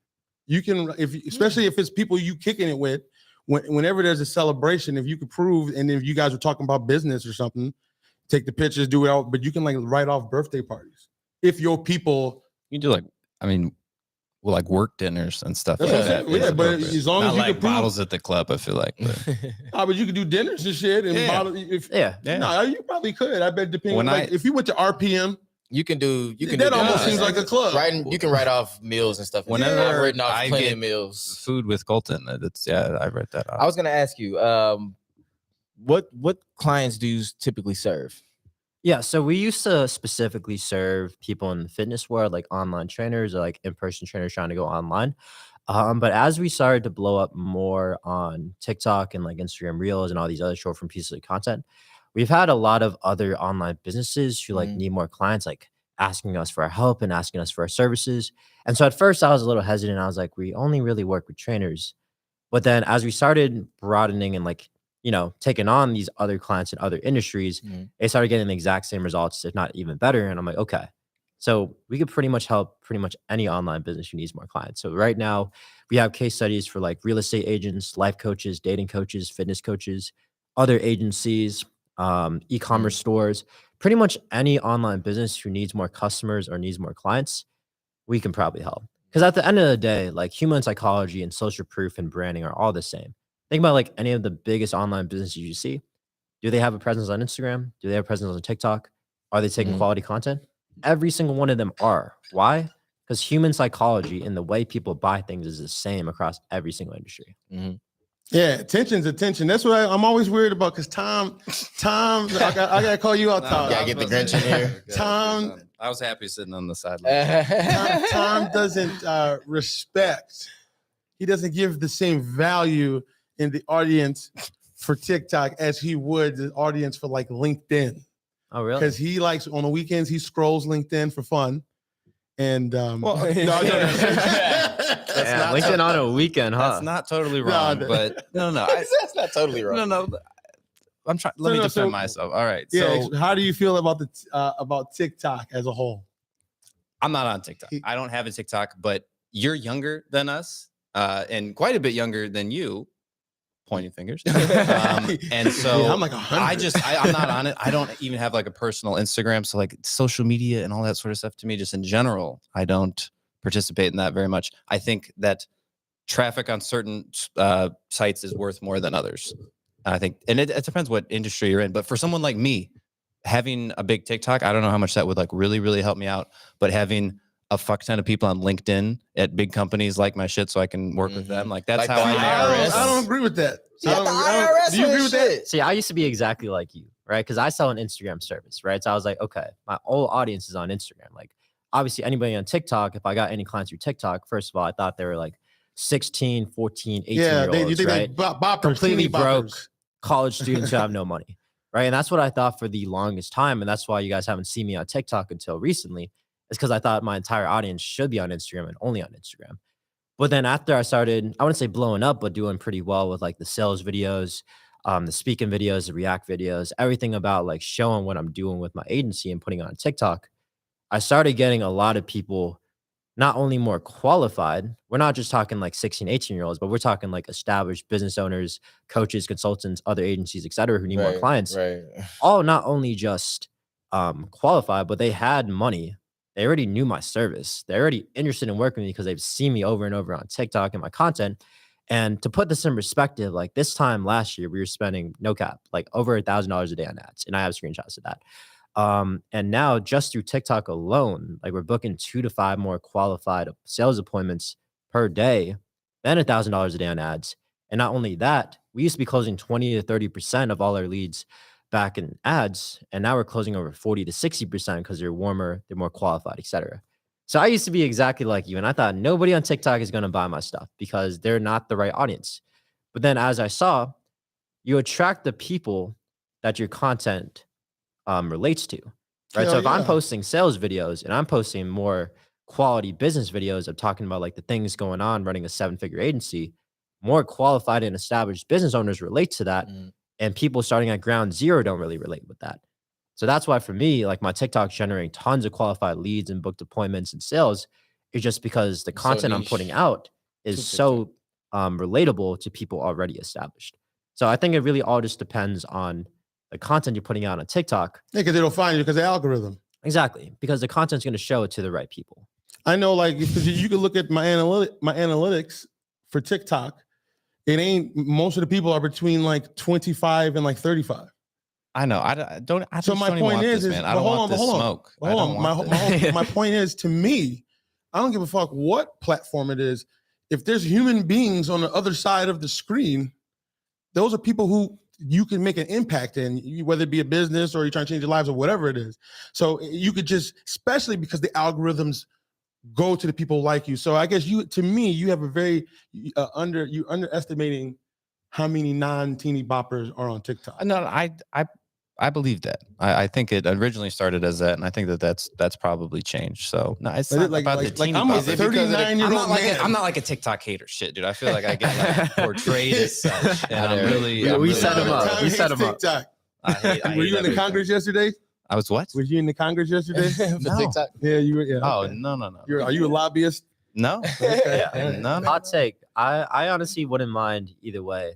Speaker 3: You can, especially if it's people you kicking it with. Whenever there's a celebration, if you could prove, and if you guys are talking about business or something, take the pictures, do it out. But you can like write off birthday parties if your people.
Speaker 2: You do like work dinners and stuff.
Speaker 3: That's
Speaker 2: like
Speaker 3: what I'm
Speaker 2: that
Speaker 3: saying. Yeah,
Speaker 2: is
Speaker 3: but
Speaker 2: appropriate.
Speaker 3: as long
Speaker 2: Not
Speaker 3: as you
Speaker 2: like
Speaker 3: can prove-
Speaker 2: bottles at the club, I feel like. But
Speaker 3: But you could do dinners and shit and
Speaker 2: Yeah.
Speaker 3: bottle.
Speaker 1: Yeah.
Speaker 3: No, you probably could. I bet depending.
Speaker 2: When
Speaker 3: Like, if you went to RPM,
Speaker 4: You can do
Speaker 3: that almost
Speaker 4: that.
Speaker 3: seems like a club.
Speaker 4: You can write off meals and stuff.
Speaker 2: Whenever
Speaker 4: I've written off
Speaker 2: I
Speaker 4: plenty
Speaker 2: get
Speaker 4: of meals.
Speaker 2: food with Colton, I read that off.
Speaker 4: I was gonna ask you, what clients do you typically serve?
Speaker 1: Yeah, so we used to specifically serve people in the fitness world, like online trainers or like in-person trainers trying to go online. But as we started to blow up more on TikTok and like Instagram Reels and all these other short form pieces of content, we've had a lot of other online businesses who like need more clients, like asking us for our help and asking us for our services. And so at first I was a little hesitant. I was like, we only really work with trainers. But then as we started broadening and like, taking on these other clients in other industries, they started getting the exact same results, if not even better. And I'm like, okay, so we could pretty much help pretty much any online business who needs more clients. So right now we have case studies for like real estate agents, life coaches, dating coaches, fitness coaches, other agencies, e-commerce stores, pretty much any online business who needs more customers or needs more clients, we can probably help. Because at the end of the day, like human psychology and social proof and branding are all the same. Think about like any of the biggest online businesses you see. Do they have a presence on Instagram? Do they have a presence on TikTok? Are they taking quality content? Every single one of them are. Why? Because human psychology and the way people buy things is the same across every single industry.
Speaker 3: Yeah, attention's attention. That's what I'm always worried about. Because Tom, I gotta call you out, Tom.
Speaker 4: Gotta get the Grinch in here.
Speaker 3: Tom,
Speaker 2: I was happy sitting on the sideline.
Speaker 3: Tom doesn't respect. He doesn't give the same value in the audience for TikTok as he would the audience for like LinkedIn.
Speaker 1: Oh, really?
Speaker 3: Because he likes on the weekends he scrolls LinkedIn for fun. And
Speaker 2: Well,
Speaker 1: Yeah, LinkedIn on a weekend, huh?
Speaker 2: That's not totally wrong, but no.
Speaker 4: That's not totally wrong.
Speaker 2: No. I'm trying. Let me defend
Speaker 3: so-
Speaker 2: myself. All right.
Speaker 3: yeah,
Speaker 2: So
Speaker 3: how do you feel about about TikTok as a whole?
Speaker 2: I'm not on TikTok. I don't have a TikTok, but you're younger than us, and quite a bit younger than you. Pointing fingers. And so
Speaker 3: Yeah, I'm like 100.
Speaker 2: I'm not on it. I don't even have like a personal Instagram. So like social media and all that sort of stuff to me, just in general, I don't participate in that very much. I think that traffic on certain sites is worth more than others. I think, and it depends what industry you're in. But for someone like me, having a big TikTok, I don't know how much that would like really, really help me out. But having a fuck ton of people on LinkedIn at big companies like my shit so I can work with them. Like that's
Speaker 4: Like
Speaker 2: how
Speaker 4: the
Speaker 2: I
Speaker 4: IRS.
Speaker 3: I don't agree with that.
Speaker 4: See,
Speaker 3: I
Speaker 4: at
Speaker 3: don't,
Speaker 4: the
Speaker 3: I don't-
Speaker 4: IRS
Speaker 3: do you
Speaker 4: for
Speaker 3: agree
Speaker 4: this
Speaker 3: with that?
Speaker 4: shit.
Speaker 1: See, I used to be exactly like you, right? Because I sell an Instagram service, right? So I was like, okay, my whole audience is on Instagram. Like, obviously, anybody on TikTok, if I got any clients through TikTok, first of all, I thought they were like 16, 14, 18
Speaker 3: Yeah,
Speaker 1: year
Speaker 3: you
Speaker 1: olds,
Speaker 3: think
Speaker 1: right?
Speaker 3: they boppers,
Speaker 1: Completely
Speaker 3: teeny
Speaker 1: broke
Speaker 3: boppers.
Speaker 1: college students who have no money, right? And that's what I thought for the longest time. And that's why you guys haven't seen me on TikTok until recently, is because I thought my entire audience should be on Instagram and only on Instagram. But then after I started, I wouldn't say blowing up, but doing pretty well with like the sales videos, the speaking videos, the React videos, everything about like showing what I'm doing with my agency and putting it on TikTok, I started getting a lot of people not only more qualified, we're not just talking like 16, 18-year-olds, but we're talking like established business owners, coaches, consultants, other agencies, et cetera, who need more clients.
Speaker 4: Right.
Speaker 1: All not only just qualified, but they had money. They already knew my service. They're already interested in working with me because they've seen me over and over on TikTok and my content. And to put this in perspective, like this time last year, we were spending no cap, like over $1,000 a day on ads. And I have screenshots of that. And now just through TikTok alone, like we're booking 2 to 5 more qualified sales appointments per day than $1,000 a day on ads. And not only that, we used to be closing 20 to 30% of all our leads back in ads. And now we're closing over 40 to 60% because they're warmer, they're more qualified, et cetera. So I used to be exactly like you. And I thought nobody on TikTok is going to buy my stuff because they're not the right audience. But then as I saw, you attract the people that your content relates to, right?
Speaker 3: Hell
Speaker 1: So if I'm
Speaker 3: yeah.
Speaker 1: posting sales videos and I'm posting more quality business videos of talking about like the things going on running a 7-figure agency, more qualified and established business owners relate to that. And people starting at ground zero don't really relate with that. So that's why for me, like my TikTok's generating tons of qualified leads and booked appointments and sales is just because the
Speaker 4: It's so
Speaker 1: content I'm
Speaker 4: niche.
Speaker 1: putting out is
Speaker 4: Too
Speaker 1: so relatable to people already established. So I think it really all just depends on the content you're putting out on TikTok.
Speaker 3: Yeah, because they don't find you because the algorithm.
Speaker 1: Exactly. Because the content's going to show it to the right people.
Speaker 3: I know, like, because you can look at my analytics for TikTok. It ain't, most of the people are between like 25 and like 35.
Speaker 2: I know. I don't. I
Speaker 3: So
Speaker 2: just
Speaker 3: my
Speaker 2: don't even
Speaker 3: point
Speaker 2: want
Speaker 3: is,
Speaker 2: this, man. I don't want this smoke. I don't want this.
Speaker 3: My point is, to me, I don't give a fuck what platform it is. If there's human beings on the other side of the screen, those are people who you can make an impact in, whether it be a business or you're trying to change your lives or whatever it is. So you could just, especially because the algorithms go to the people like you. So I guess you have a very you're underestimating how many non-teeny boppers are on TikTok.
Speaker 2: No, I believe that. I think it originally started as that, and I think that's probably changed. So no, it's not about the teeny
Speaker 3: I'm a
Speaker 2: boppers.
Speaker 3: 39-year-old man.
Speaker 2: I'm not like a TikTok hater, shit, dude. I feel like I get like portrayed as such, and I'm really.
Speaker 1: We
Speaker 2: I'm really
Speaker 1: set him up. We set him up.
Speaker 3: TikTok.
Speaker 2: I hate
Speaker 3: Were you in the
Speaker 2: everything.
Speaker 3: Congress yesterday?
Speaker 2: I was what?
Speaker 3: Were you in the Congress yesterday?
Speaker 4: For
Speaker 2: No.
Speaker 4: TikTok.
Speaker 3: Yeah, you were. Yeah.
Speaker 2: Oh
Speaker 3: okay.
Speaker 2: no.
Speaker 3: Are you a lobbyist?
Speaker 2: No.
Speaker 1: Yeah.
Speaker 2: No.
Speaker 1: Hot take. I honestly wouldn't mind either way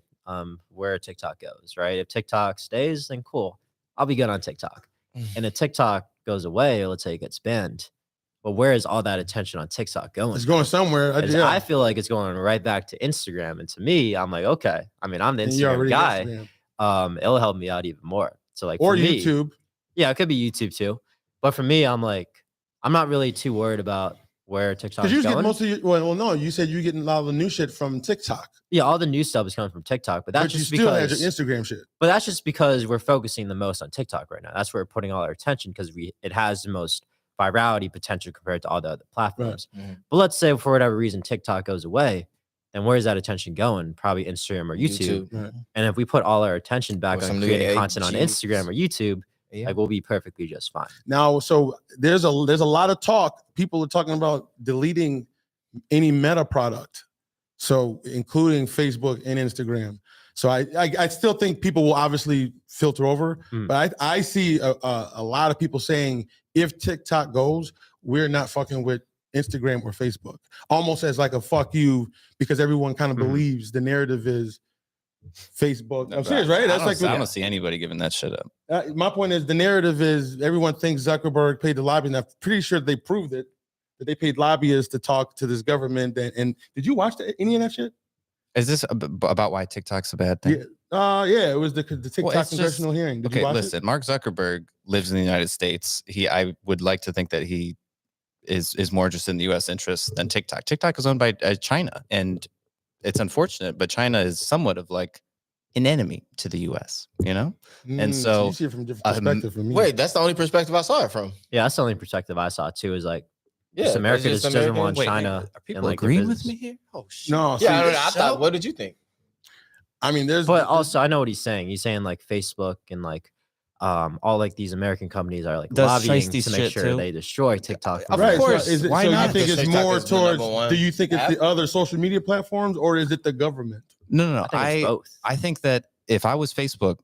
Speaker 1: where TikTok goes, right? If TikTok stays, then cool. I'll be good on TikTok. And if TikTok goes away, let's say it gets banned, but where is all that attention on TikTok going?
Speaker 3: It's going somewhere.
Speaker 1: 'Cause I feel like it's going right back to Instagram. And to me, I'm like, okay. I mean, I'm the
Speaker 3: And you're
Speaker 1: Instagram
Speaker 3: already
Speaker 1: guy.
Speaker 3: Instagram.
Speaker 1: It'll help me out even more. So like
Speaker 3: Or
Speaker 1: for me,
Speaker 3: YouTube.
Speaker 1: yeah, it could be YouTube too. But for me, I'm like, I'm not really too worried about where TikTok
Speaker 3: Because
Speaker 1: is
Speaker 3: you get
Speaker 1: going.
Speaker 3: most of your, well, no, you said you're getting a lot of the new shit from TikTok.
Speaker 1: Yeah, all the new stuff is coming from TikTok, but that's
Speaker 3: But you
Speaker 1: just
Speaker 3: still had
Speaker 1: because
Speaker 3: your Instagram shit.
Speaker 1: But that's just because we're focusing the most on TikTok right now. That's where we're putting all our attention because it has the most virality potential compared to all the other platforms. But let's say for whatever reason TikTok goes away, then where's that attention going? Probably Instagram or YouTube.
Speaker 3: Right.
Speaker 1: And if we put all our attention back
Speaker 4: Or
Speaker 1: on
Speaker 4: some new
Speaker 1: creating
Speaker 4: AI
Speaker 1: content on
Speaker 4: genius.
Speaker 1: Instagram or YouTube, like we'll be perfectly just fine.
Speaker 3: Now, so there's a lot of talk. People are talking about deleting any Meta product, so including Facebook and Instagram. So I still think people will obviously filter over, but I see a lot of people saying if TikTok goes, we're not fucking with Instagram or Facebook, almost as like a fuck you, because everyone kind of believes the narrative is Facebook. I'm serious, right? That's
Speaker 2: I don't see anybody giving that shit up.
Speaker 3: My point is the narrative is everyone thinks Zuckerberg paid the lobbyists. I'm pretty sure they proved it, that they paid lobbyists to talk to this government. And did you watch any of that shit?
Speaker 2: Is this about why TikTok's a bad thing?
Speaker 3: Yeah, it was the TikTok
Speaker 2: it's
Speaker 3: congressional hearing. Did you
Speaker 2: Okay,
Speaker 3: watch
Speaker 2: listen,
Speaker 3: it?
Speaker 2: Mark Zuckerberg lives in the United States. I would like to think that he is more interested in the U.S. interests than TikTok. TikTok is owned by China, and it's unfortunate, but China is somewhat of like an enemy to the U.S. And so
Speaker 3: you see it from a different perspective from me.
Speaker 4: Wait, that's the only perspective I saw it from.
Speaker 1: Yeah, that's the only perspective I saw too. Is like,
Speaker 4: Yeah,
Speaker 1: just America
Speaker 4: it's
Speaker 1: just doesn't want
Speaker 2: Wait,
Speaker 1: China.
Speaker 2: are people
Speaker 1: and, like, their
Speaker 2: agreeing with
Speaker 1: business.
Speaker 2: me here? Oh shit!
Speaker 3: No,
Speaker 4: Yeah, I,
Speaker 3: see,
Speaker 4: I thought. What did you think?
Speaker 3: I mean,
Speaker 1: But also, I know what he's saying. He's saying like Facebook and like all like these American companies are like
Speaker 2: Does
Speaker 1: lobbying
Speaker 2: shiesty
Speaker 1: to make
Speaker 2: shit
Speaker 1: sure
Speaker 2: too?
Speaker 1: they destroy TikTok.
Speaker 2: Of
Speaker 3: right.
Speaker 2: course.
Speaker 3: So,
Speaker 2: Why
Speaker 3: so
Speaker 2: not?
Speaker 3: you think
Speaker 4: Because
Speaker 3: it's
Speaker 4: TikTok
Speaker 3: more
Speaker 4: is the number one
Speaker 3: towards? Do you think it's
Speaker 4: app?
Speaker 3: the other social media platforms, or is it the government?
Speaker 2: No.
Speaker 1: I think it's both.
Speaker 2: I think that if I was Facebook,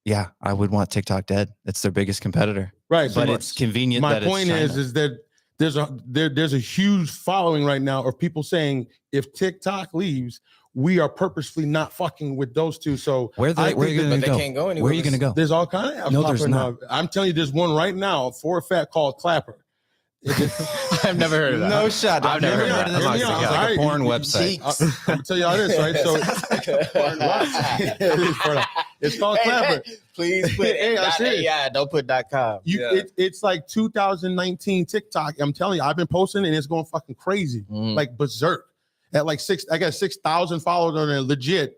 Speaker 2: yeah, I would want TikTok dead. It's their biggest competitor.
Speaker 3: Right. So
Speaker 2: But it's convenient.
Speaker 3: my
Speaker 2: that
Speaker 3: point
Speaker 2: it's
Speaker 3: is that there's a huge following right now of people saying if TikTok leaves, we are purposefully not fucking with those two. So
Speaker 2: where are you
Speaker 4: But
Speaker 2: going
Speaker 4: they
Speaker 2: to go?
Speaker 4: can't go anywhere.
Speaker 2: Where are you going to go?
Speaker 3: there's all kind of apps
Speaker 2: No, there's
Speaker 3: popping
Speaker 2: not.
Speaker 3: up. I'm telling you, there's one right now for a fact called Clapper.
Speaker 4: I've never heard of that.
Speaker 2: No shot.
Speaker 1: I've never heard of that.
Speaker 2: This.
Speaker 1: I'm
Speaker 2: It's
Speaker 1: not
Speaker 2: like
Speaker 3: gonna-
Speaker 2: a porn
Speaker 3: you-
Speaker 2: website.
Speaker 3: I'm gonna tell you all this, right? So it's called Clapper.
Speaker 4: Please put
Speaker 3: Hey, I'm serious.
Speaker 4: yeah, don't put .com.
Speaker 2: Yeah.
Speaker 3: It's like 2019 TikTok. I'm telling you, I've been posting and it's going fucking crazy, like berserk. At like I got 6,000 followers on there, legit,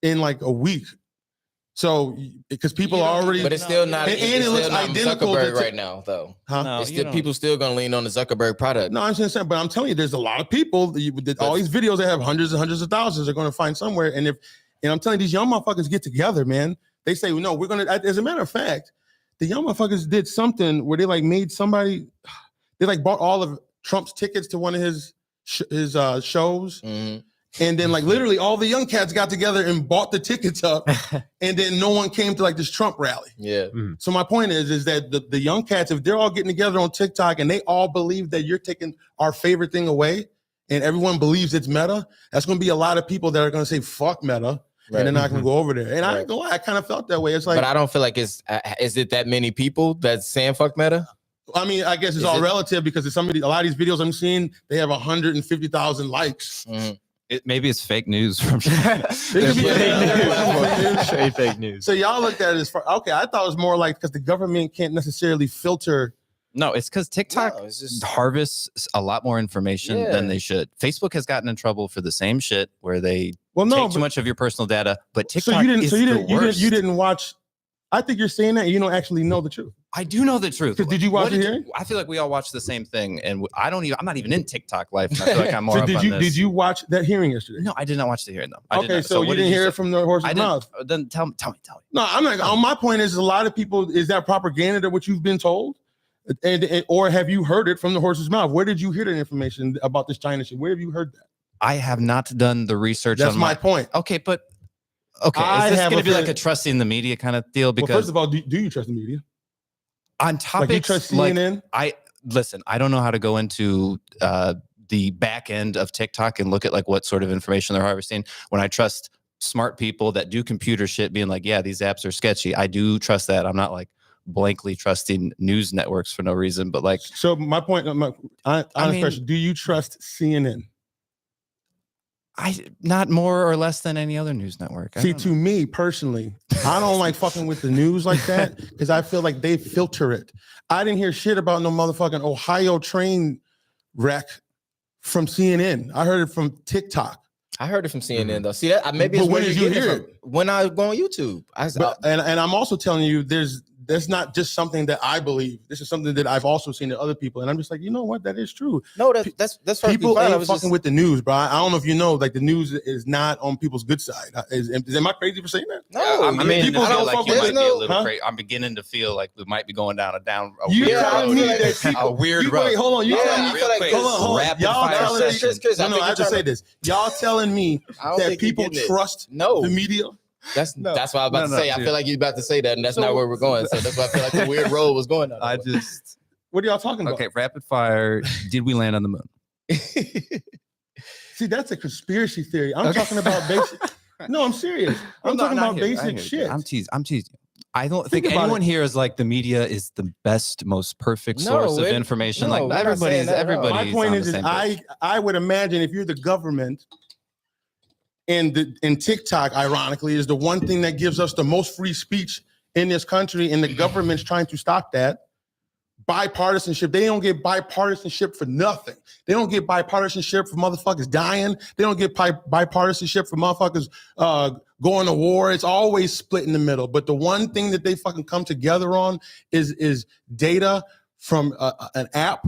Speaker 3: in like a week. So because people are already,
Speaker 4: But it's still not.
Speaker 3: And
Speaker 4: it's
Speaker 3: it looks
Speaker 4: still not
Speaker 3: identical
Speaker 4: Zuckerberg
Speaker 3: to-
Speaker 4: right now, though.
Speaker 3: huh?
Speaker 2: No,
Speaker 4: It's
Speaker 2: you
Speaker 4: still,
Speaker 2: don't.
Speaker 4: people still gonna lean on the Zuckerberg product.
Speaker 3: No, I'm saying, but I'm telling you, there's a lot of people that all these videos that have hundreds and hundreds of thousands are going to find somewhere. And I'm telling you, these young motherfuckers get together, man. They say, no, we're going to, as a matter of fact, the young motherfuckers did something where they like made somebody, they like bought all of Trump's tickets to one of his shows.
Speaker 4: Mhm.
Speaker 3: And then like literally all the young cats got together and bought the tickets up. And then no one came to like this Trump rally.
Speaker 4: Yeah.
Speaker 3: So my point is that the young cats, if they're all getting together on TikTok and they all believe that you're taking our favorite thing away and everyone believes it's Meta, that's going to be a lot of people that are going to say, fuck Meta.
Speaker 4: Right.
Speaker 3: And they're not going to go over there. And I
Speaker 4: Right.
Speaker 3: ain't gonna lie, I kind of felt that way. It's like,
Speaker 4: But I don't feel like it's. Is it that many people that's saying fuck Meta?
Speaker 3: I mean, I guess it's
Speaker 4: Is
Speaker 3: all
Speaker 4: it-
Speaker 3: relative because a lot of these videos I'm seeing, they have 150,000 likes.
Speaker 4: Mhm.
Speaker 2: Maybe it's fake news from.
Speaker 3: It could be fake news.
Speaker 1: Straight fake news.
Speaker 3: So y'all looked at it as far, okay, I thought it was more like because the government can't necessarily filter.
Speaker 2: No, it's because TikTok
Speaker 4: No, it's just-
Speaker 2: harvests a lot more information
Speaker 4: Yeah.
Speaker 2: than they should. Facebook has gotten in trouble for the same shit where they
Speaker 3: Well, no,
Speaker 2: take too much of your personal data, but
Speaker 3: so
Speaker 2: TikTok is the worst.
Speaker 3: you didn't watch. I think you're saying that and you don't actually know the truth.
Speaker 2: I do know the truth.
Speaker 3: 'Cause did you watch
Speaker 2: What
Speaker 3: the
Speaker 2: did
Speaker 3: hearing?
Speaker 2: I feel like we all watch the same thing, and I'm not even in TikTok life. And I feel like I'm more
Speaker 3: So
Speaker 2: up on this.
Speaker 3: did you watch that hearing yesterday?
Speaker 2: No, I did not watch the hearing though. I did
Speaker 3: Okay,
Speaker 2: not.
Speaker 3: so you
Speaker 2: what
Speaker 3: didn't hear
Speaker 2: say?
Speaker 3: it from the horse's
Speaker 2: I didn't.
Speaker 3: mouth.
Speaker 2: Then tell me.
Speaker 3: No, I'm not. On my point is, a lot of people, is that propaganda that what you've been told, and or have you heard it from the horse's mouth? Where did you hear that information about this China shit? Where have you heard that?
Speaker 2: I have not done the research.
Speaker 3: That's
Speaker 2: on
Speaker 3: my point.
Speaker 2: Okay, but okay,
Speaker 3: I
Speaker 2: is this
Speaker 3: have
Speaker 2: going
Speaker 3: a
Speaker 2: to be like
Speaker 3: feeling-
Speaker 2: a trusting the media kind of deal?
Speaker 3: Well,
Speaker 2: Because
Speaker 3: first of all, do you trust the media?
Speaker 2: on
Speaker 3: Like
Speaker 2: topics
Speaker 3: you trust
Speaker 2: like
Speaker 3: CNN?
Speaker 2: listen, I don't know how to go into the back end of TikTok and look at like what sort of information they're harvesting. When I trust smart people that do computer shit, being like, yeah, these apps are sketchy. I do trust that. I'm not like blankly trusting news networks for no reason, but like,
Speaker 3: So my point, honest
Speaker 2: mean-
Speaker 3: question: do you trust CNN?
Speaker 2: not more or less than any other news network. I
Speaker 3: See,
Speaker 2: don't
Speaker 3: to
Speaker 2: know.
Speaker 3: me personally, I don't like fucking with the news like that because I feel like they filter it. I didn't hear shit about no motherfucking Ohio train wreck from CNN. I heard it from TikTok.
Speaker 4: I heard it from CNN though. See that maybe
Speaker 3: But
Speaker 4: it's
Speaker 3: when
Speaker 4: where
Speaker 3: did
Speaker 4: you
Speaker 3: you
Speaker 4: get
Speaker 3: hear
Speaker 4: it from. When I go on YouTube.
Speaker 3: And I'm also telling you, that's not just something that I believe. This is something that I've also seen in other people, and I'm just like, you know what? That is true.
Speaker 4: No, that's perfectly
Speaker 3: People
Speaker 4: fine. I
Speaker 3: ain't
Speaker 4: was
Speaker 3: fucking
Speaker 4: just,
Speaker 3: with the news, bro. I don't know if you know, like the news is not on people's good side. Am I crazy for saying that?
Speaker 4: no.
Speaker 2: I'm
Speaker 1: I
Speaker 2: beginning
Speaker 1: mean,
Speaker 2: to
Speaker 3: people
Speaker 2: feel
Speaker 3: don't
Speaker 2: like
Speaker 3: fuck
Speaker 2: you
Speaker 3: with
Speaker 2: might
Speaker 3: it.
Speaker 2: be a little
Speaker 3: Huh?
Speaker 2: crazy. I'm beginning to feel like we might be going down a
Speaker 3: You
Speaker 2: weird
Speaker 3: telling
Speaker 2: road.
Speaker 3: me that people,
Speaker 2: A weird road.
Speaker 3: Wait, hold on. You
Speaker 4: Yeah,
Speaker 3: telling
Speaker 4: I
Speaker 3: me?
Speaker 4: feel like
Speaker 2: quick,
Speaker 3: Hold on.
Speaker 2: rapid
Speaker 3: Y'all
Speaker 2: fire
Speaker 3: telling me?
Speaker 2: session.
Speaker 4: Chris, I
Speaker 3: No,
Speaker 4: think
Speaker 3: I have
Speaker 4: you're
Speaker 3: to say
Speaker 4: trying
Speaker 3: this. Y'all telling me
Speaker 4: I don't
Speaker 3: that
Speaker 4: think you're
Speaker 3: people
Speaker 4: getting it.
Speaker 3: trust
Speaker 4: No.
Speaker 3: the media?
Speaker 4: That's
Speaker 2: No.
Speaker 4: that's what I was about
Speaker 2: No,
Speaker 4: to
Speaker 2: no,
Speaker 4: say. I
Speaker 2: dude.
Speaker 4: feel like you're about to say that, and that's
Speaker 3: So-
Speaker 4: not where we're going. So that's why I feel like the weird road was going on.
Speaker 2: I just
Speaker 3: What are y'all talking about?
Speaker 2: okay. Rapid fire. Did we land on the moon?
Speaker 3: See, that's a conspiracy theory. I'm
Speaker 2: Okay.
Speaker 3: talking about basic. No, I'm serious. I'm
Speaker 2: No,
Speaker 3: talking
Speaker 2: not
Speaker 3: about
Speaker 2: here. I
Speaker 3: basic
Speaker 2: hear you.
Speaker 3: shit.
Speaker 2: I'm teasing. I don't
Speaker 3: Think
Speaker 2: think
Speaker 3: about
Speaker 2: anyone
Speaker 3: it.
Speaker 2: here is like the media is the best, most perfect
Speaker 4: No,
Speaker 2: source of
Speaker 4: it-
Speaker 2: information.
Speaker 4: no,
Speaker 2: like
Speaker 4: we're not saying that at all.
Speaker 2: everybody's
Speaker 3: My point
Speaker 2: on
Speaker 3: is
Speaker 2: the same page.
Speaker 3: I would imagine if you're the government, and TikTok, ironically, is the one thing that gives us the most free speech in this country, and the government's trying to stop that. bipartisanship. They don't get bipartisanship for nothing. They don't get bipartisanship for motherfuckers dying. They don't get bipartisanship for motherfuckers going to war. It's always split in the middle. But the one thing that they fucking come together on is data from an app.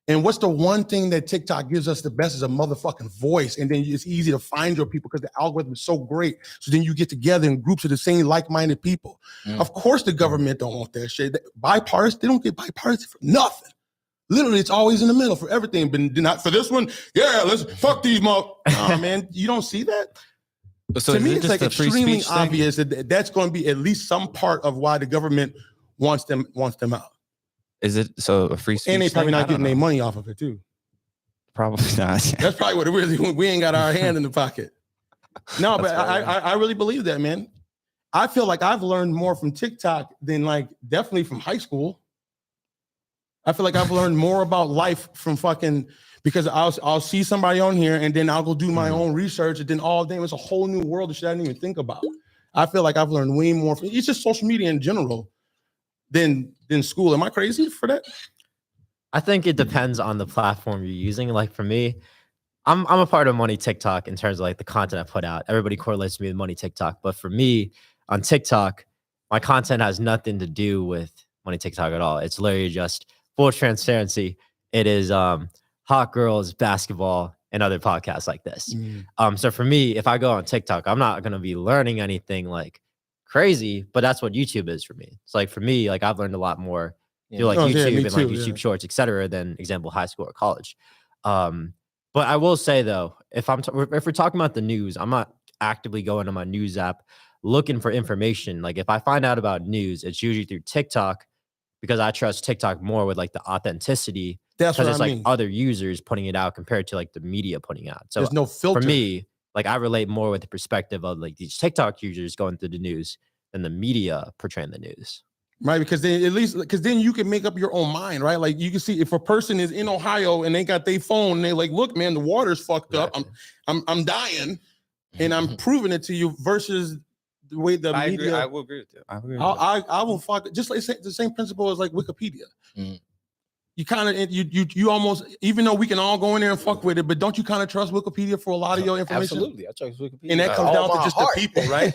Speaker 3: And what's the one thing that TikTok gives us the best is a motherfucking voice. And then it's easy to find your people because the algorithm is so great. So then you get together in groups of the same like-minded people. Of course the government don't want that shit. Bipartisan, they don't get bipartisan for nothing. Literally, it's always in the middle for everything. But not for this one. Yeah, let's fuck these Nah, man, you don't see that?
Speaker 2: So
Speaker 3: to me, it's like extremely obvious that that's going to be at least some part of why the government wants them out.
Speaker 2: Is it so a free speech?
Speaker 3: And they probably
Speaker 2: thing?
Speaker 3: not getting their money off of it too.
Speaker 2: Probably not.
Speaker 3: That's probably what it really. We ain't got our hand in the pocket. No, but I really believe that, man. I feel like I've learned more from TikTok than like definitely from high school. I feel like I've learned more about life from fucking because I'll see somebody on here and then I'll go do my own research and then all day it's a whole new world of shit I didn't even think about. I feel like I've learned way more from it's just social media in general than school. Am I crazy for that?
Speaker 1: I think it depends on the platform you're using. Like for me, I'm a part of Money TikTok in terms of like the content I put out. Everybody correlates me with Money TikTok, but for me on TikTok, my content has nothing to do with Money TikTok at all. It's literally just full transparency. It is hot girls, basketball, and other podcasts like this. So for me, if I go on TikTok, I'm not gonna be learning anything like crazy, but that's what YouTube is for me. It's like for me, like I've learned a lot more through like YouTube and like YouTube Shorts, etc., than example high school or college. But I will say though, if we're talking about the news, I'm not actively going to my news app looking for information. Like if I find out about news, it's usually through TikTok because I trust TikTok more with like the authenticity.
Speaker 3: That's what
Speaker 1: it's
Speaker 3: I
Speaker 1: like
Speaker 3: mean.
Speaker 1: Other users putting it out compared to like the media putting out. So
Speaker 3: there's no filter
Speaker 1: for me. Like I relate more with the perspective of like these TikTok users going through the news than the media portraying the news.
Speaker 3: Right, because then at least then you can make up your own mind, right? Like you can see if a person is in Ohio and they got their phone and they like, look, man, the water's fucked up. I'm dying, and I'm proving it to you versus the way the media.
Speaker 2: Agree. I will agree with you.
Speaker 3: I will fuck just like the same principle as like Wikipedia. You kind of you almost even though we can all go in there and fuck with it, but don't you kind of trust Wikipedia for a lot of your information?
Speaker 4: Absolutely, I trust Wikipedia,
Speaker 3: and that comes down to just the people, right?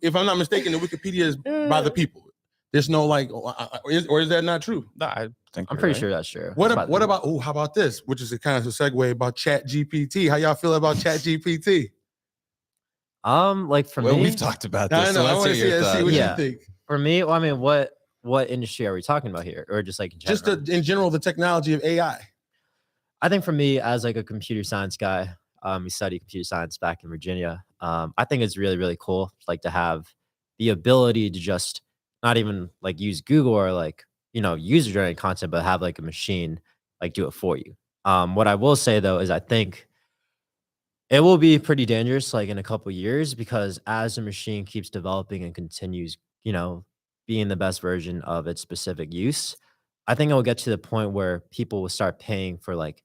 Speaker 3: If I'm not mistaken, the Wikipedia is by the people. There's no like, or is that not true?
Speaker 2: No, I think
Speaker 1: I'm pretty sure that's true.
Speaker 3: What about? Oh, how about this? Which is a kind of a segue about Chat GPT. How y'all feel about Chat GPT?
Speaker 1: Like for me,
Speaker 2: we've talked about this.
Speaker 3: I know. I want to see what you think.
Speaker 1: For me, well, I mean, what industry are we talking about here, or just like in general?
Speaker 3: Just in general, the technology of AI.
Speaker 1: I think for me, as like a computer science guy, we studied computer science back in Virginia. I think it's really, really cool, like to have the ability to just not even like use Google or like, user generated content, but have like a machine like do it for you. What I will say though, is I think it will be pretty dangerous like in a couple of years because as the machine keeps developing and continues, being the best version of its specific use, I think it will get to the point where people will start paying for like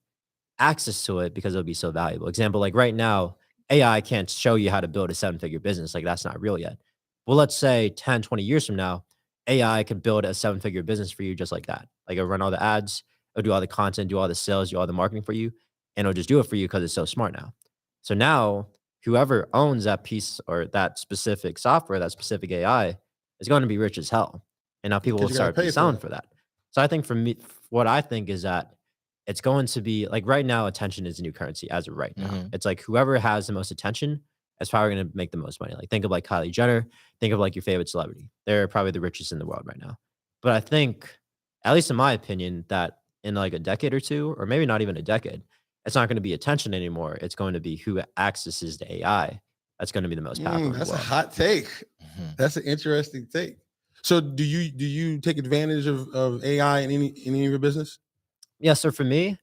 Speaker 1: access to it because it'll be so valuable. Example, like right now, AI can't show you how to build a 7-figure business. Like that's not real yet. Well, let's say 10, 20 years from now, AI can build a 7-figure business for you just like that. Like it'll run all the ads, it'll do all the content, do all the sales, do all the marketing for you, and it'll just do it for you because it's so smart now. So now whoever owns that piece or that specific software, that specific AI is going to be rich as hell. And now people will start selling for that. So I think for me, what I think is that it's going to be like right now, attention is the new currency as of right now. It's like whoever has the most attention is probably going to make the most money. Like think of like Kylie Jenner, think of like your favorite celebrity. They're probably the richest in the world right now. But I think, at least in my opinion, that in like a decade or two, or maybe not even a decade, it's not going to be attention anymore. It's going to be who accesses the AI. That's going to be the most powerful.
Speaker 3: That's a hot take. That's an interesting take. So do you take advantage of AI in any of your business?
Speaker 1: Yeah. So for me,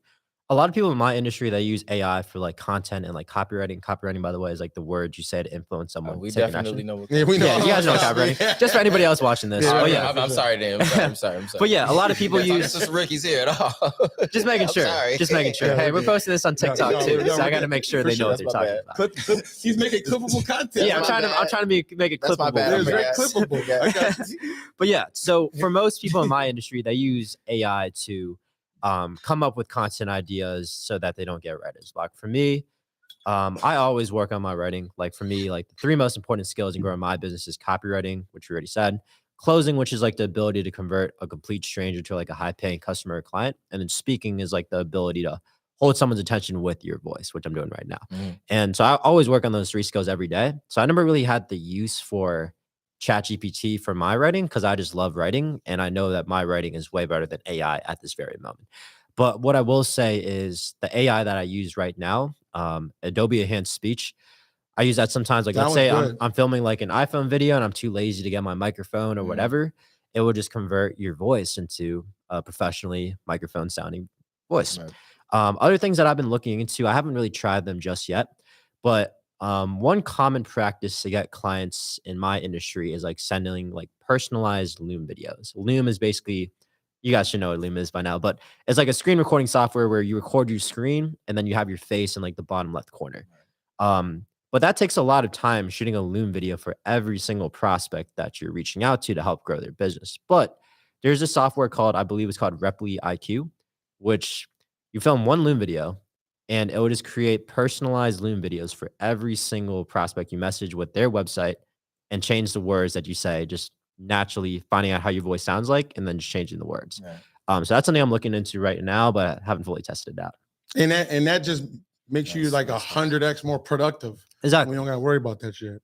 Speaker 1: A lot of people in my industry, they use AI for like content and like copywriting. Copywriting, by the way, is like the words you say to influence someone.
Speaker 4: We
Speaker 1: taking
Speaker 4: definitely
Speaker 1: action.
Speaker 4: know what.
Speaker 3: Yeah, we know.
Speaker 1: Yeah, you guys know copywriting. Just for anybody else watching this.
Speaker 3: Yeah,
Speaker 1: Oh
Speaker 3: yeah.
Speaker 1: yeah.
Speaker 4: I'm sorry, Dan. I'm sorry.
Speaker 1: But yeah, a lot of people
Speaker 4: Yes, I'm
Speaker 1: use.
Speaker 4: just Ricky's here at all.
Speaker 1: Just making
Speaker 4: I'm
Speaker 1: sure.
Speaker 4: sorry.
Speaker 1: Just making sure.
Speaker 3: Yeah,
Speaker 1: Hey,
Speaker 3: we're
Speaker 1: we're
Speaker 3: good.
Speaker 1: posting this on TikTok
Speaker 3: no,
Speaker 1: too,
Speaker 3: no,
Speaker 1: so I
Speaker 3: we're
Speaker 1: got to
Speaker 3: good.
Speaker 1: make sure
Speaker 3: For
Speaker 1: they know
Speaker 3: sure.
Speaker 1: what they're
Speaker 4: That's
Speaker 1: talking
Speaker 4: my
Speaker 1: about.
Speaker 3: He's making clippable content.
Speaker 1: Yeah, I'm
Speaker 4: my
Speaker 1: trying to.
Speaker 4: bad.
Speaker 1: I'm trying to make it
Speaker 4: That's my
Speaker 1: clippable.
Speaker 4: bad.
Speaker 3: It was
Speaker 1: for
Speaker 3: very
Speaker 1: you guys.
Speaker 3: clippable. I got you.
Speaker 1: But yeah, so for most people in my industry, they use AI to come up with content ideas so that they don't get writer's block. For me, I always work on my writing. Like for me, like the 3 most important skills in growing my business is copywriting, which we already said, closing, which is like the ability to convert a complete stranger to like a high paying customer or client, and then speaking is like the ability to hold someone's attention with your voice, which I'm doing right now. And so I always work on those 3 skills every day. So I never really had the use for ChatGPT for my writing because I just love writing, and I know that my writing is way better than AI at this very moment. But what I will say is the AI that I use right now, Adobe Enhanced Speech, I use that sometimes. Like,
Speaker 3: That
Speaker 1: let's
Speaker 3: one's
Speaker 1: say
Speaker 3: good.
Speaker 1: I'm filming like an iPhone video and I'm too lazy to get my microphone or whatever. It will just convert your voice into a professionally microphone sounding voice.
Speaker 4: Right.
Speaker 1: Other things that I've been looking into, I haven't really tried them just yet, but one common practice to get clients in my industry is like sending like personalized Loom videos. Loom is basically, you guys should know what Loom is by now, but it's like a screen recording software where you record your screen and then you have your face in like the bottom left corner. But that takes a lot of time shooting a Loom video for every single prospect that you're reaching out to help grow their business. But there's a software called, I believe it's called Reply IQ, which you film 1 Loom video and it will just create personalized Loom videos for every single prospect you message with their website and change the words that you say, just naturally finding out how your voice sounds like and then just changing the words.
Speaker 4: Right.
Speaker 1: So that's something I'm looking into right now, but I haven't fully tested it out.
Speaker 3: And that just makes you
Speaker 4: Nice,
Speaker 3: like
Speaker 4: nice,
Speaker 3: 100x more productive.
Speaker 1: Exactly.
Speaker 3: We don't got to worry about that shit.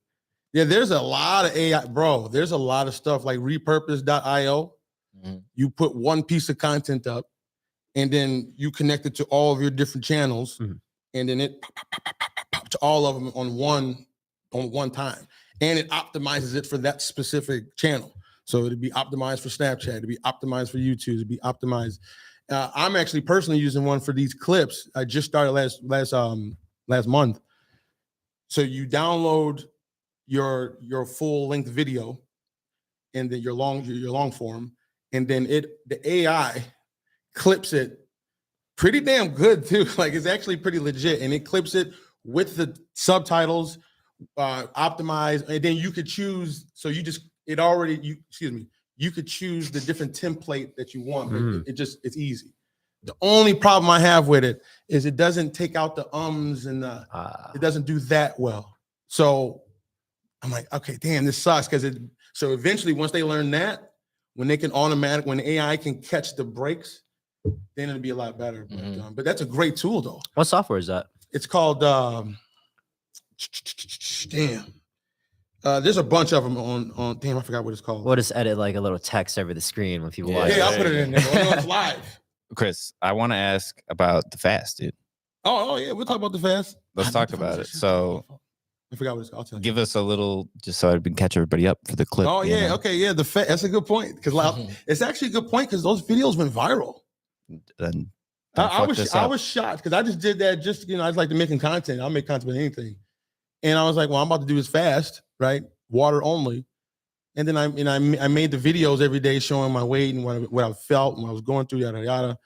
Speaker 3: Yeah, there's a lot of AI, bro. There's a lot of stuff like repurpose.io. You put one piece of content up and then you connect it to all of your different channels and then it pop to all of them on one time. And it optimizes it for that specific channel. So it'd be optimized for Snapchat, it'd be optimized for YouTube, it'd be optimized. I'm actually personally using one for these clips. I just started last month. So you download your full length video and then your long form, and then the AI clips it pretty damn good too. Like it's actually pretty legit, and it clips it with the subtitles optimized, and then you could choose. So you could choose the different template that you want. But it's easy. The only problem I have with it is it doesn't take out the ums and it doesn't do that well. So I'm like, okay, damn, this sucks so eventually once they learn that, when they can when AI can catch the breaks, then it'll be a lot better. But that's a great tool though.
Speaker 1: What software is that?
Speaker 3: It's called there's a bunch of them on damn, I forgot what it's called.
Speaker 1: We'll just edit like a little text over the screen when people watch.
Speaker 3: Yeah, I'll put it in there. It's live.
Speaker 2: Chris, I want to ask about the fast, dude.
Speaker 3: Oh yeah, we'll talk about the fast.
Speaker 2: Let's talk about it. So
Speaker 3: I forgot what it's called. I'll tell you.
Speaker 2: give us a little, just so I can catch everybody up for the clip.
Speaker 3: Oh yeah, okay, yeah. That's a good point because it's actually a good point because those videos went viral.
Speaker 2: And
Speaker 3: I was shocked because I just did that I just like to making content. I'll make content with anything, and I was like, well, I'm about to do this fast, right? Water only, and then I made the videos every day showing my weight and what I felt when I was going through yada yada,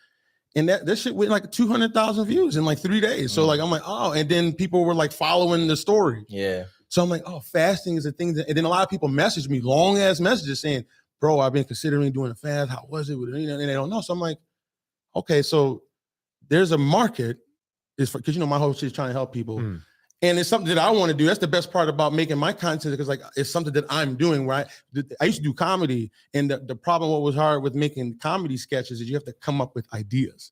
Speaker 3: and this shit went like 200,000 views in like 3 days. So like I'm like, oh, and then people were like following the story.
Speaker 4: Yeah.
Speaker 3: So I'm like, oh, fasting is a thing. And then a lot of people message me long ass messages saying, bro, I've been considering doing a fast. How was it? And they don't know. So I'm like, okay, so there's a market because my whole shit is trying to help people. And it's something that I want to do. That's the best part about making my content because like it's something that I'm doing, right? I used to do comedy, and the problem what was hard with making comedy sketches is you have to come up with ideas.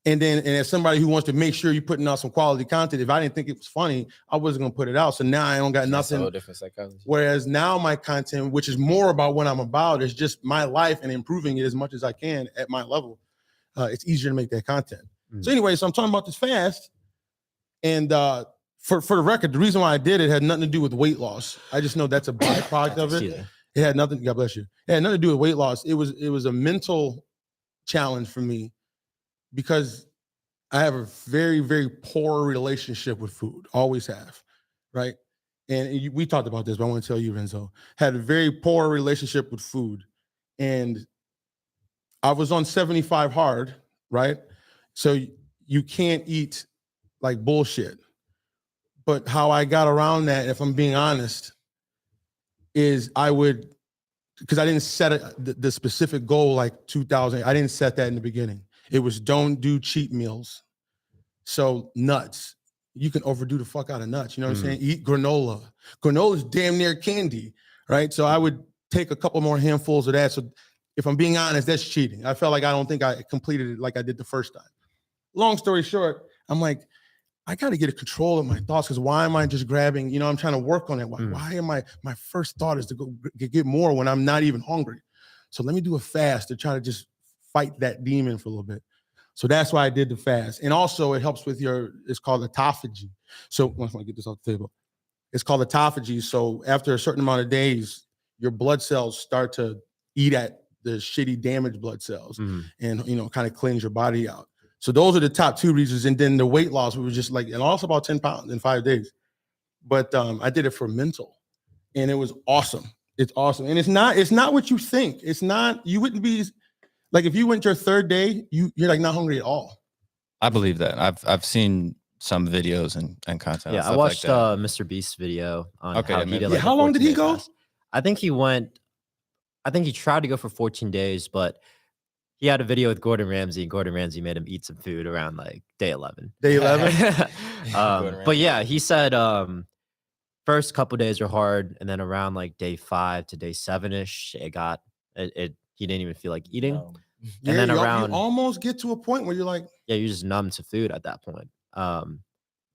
Speaker 3: And as somebody who wants to make sure you're putting out some quality content, if I didn't think it was funny, I wasn't gonna put it out. So now I don't got
Speaker 4: That's
Speaker 3: nothing.
Speaker 4: a whole different psychology.
Speaker 3: Whereas now my content, which is more about what I'm about, is just my life and improving it as much as I can at my level. It's easier to make that content. So anyway, so I'm talking about this fast, and for the record, the reason why I did it had nothing to do with weight loss. I just know that's a byproduct of it. It had nothing. God bless you. It had nothing to do with weight loss. It was a mental challenge for me because I have a very, very poor relationship with food. Always have, right? And we talked about this, but I want to tell you, Renzo, had a very poor relationship with food. And I was on 75 hard, right? So you can't eat like bullshit. But how I got around that, if I'm being honest, is I would, because I didn't set the specific goal like 2000. I didn't set that in the beginning. It was don't do cheat meals. So nuts. You can overdo the fuck out of nuts. You know what I'm saying? Eat granola. Granola is damn near candy, right? So I would take a couple more handfuls of that. So if I'm being honest, that's cheating. I felt like I don't think I completed it like I did the first time. Long story short, I'm like, I got to get a control of my thoughts, because why am I just grabbing, you know, I'm trying to work on it. Why am my first thought is to go get more when I'm not even hungry. So let me do a fast to try to just fight that demon for a little bit. So that's why I did the fast. And also it helps with it's called autophagy. So once I get this off the table, it's called autophagy. So after a certain amount of days, your blood cells start to eat at the shitty damaged blood cells and, you know, kind of cleanse your body out. So those are the top two reasons. And then the weight loss, we were just like, and lost about 10 pounds in 5 days. But I did it for mental, and it was awesome. It's awesome. And it's not what you think. It's not, you wouldn't be like, if you went your third day, you're like not hungry at all.
Speaker 2: I believe that. I've seen some videos and content.
Speaker 1: Yeah, I watched Mr. Beast's video on how he did. Like,
Speaker 3: how long did he go?
Speaker 1: Fast. I think he tried to go for 14 days, but he had a video with Gordon Ramsay, and Gordon Ramsay made him eat some food around like day 11.
Speaker 3: Day 11?
Speaker 1: But yeah, he said first couple days were hard, and then around like day 5 to day 7-ish, he didn't even feel like eating.
Speaker 3: And then around you almost get to a point where you're like,
Speaker 1: yeah, you're just numb to food at that point. And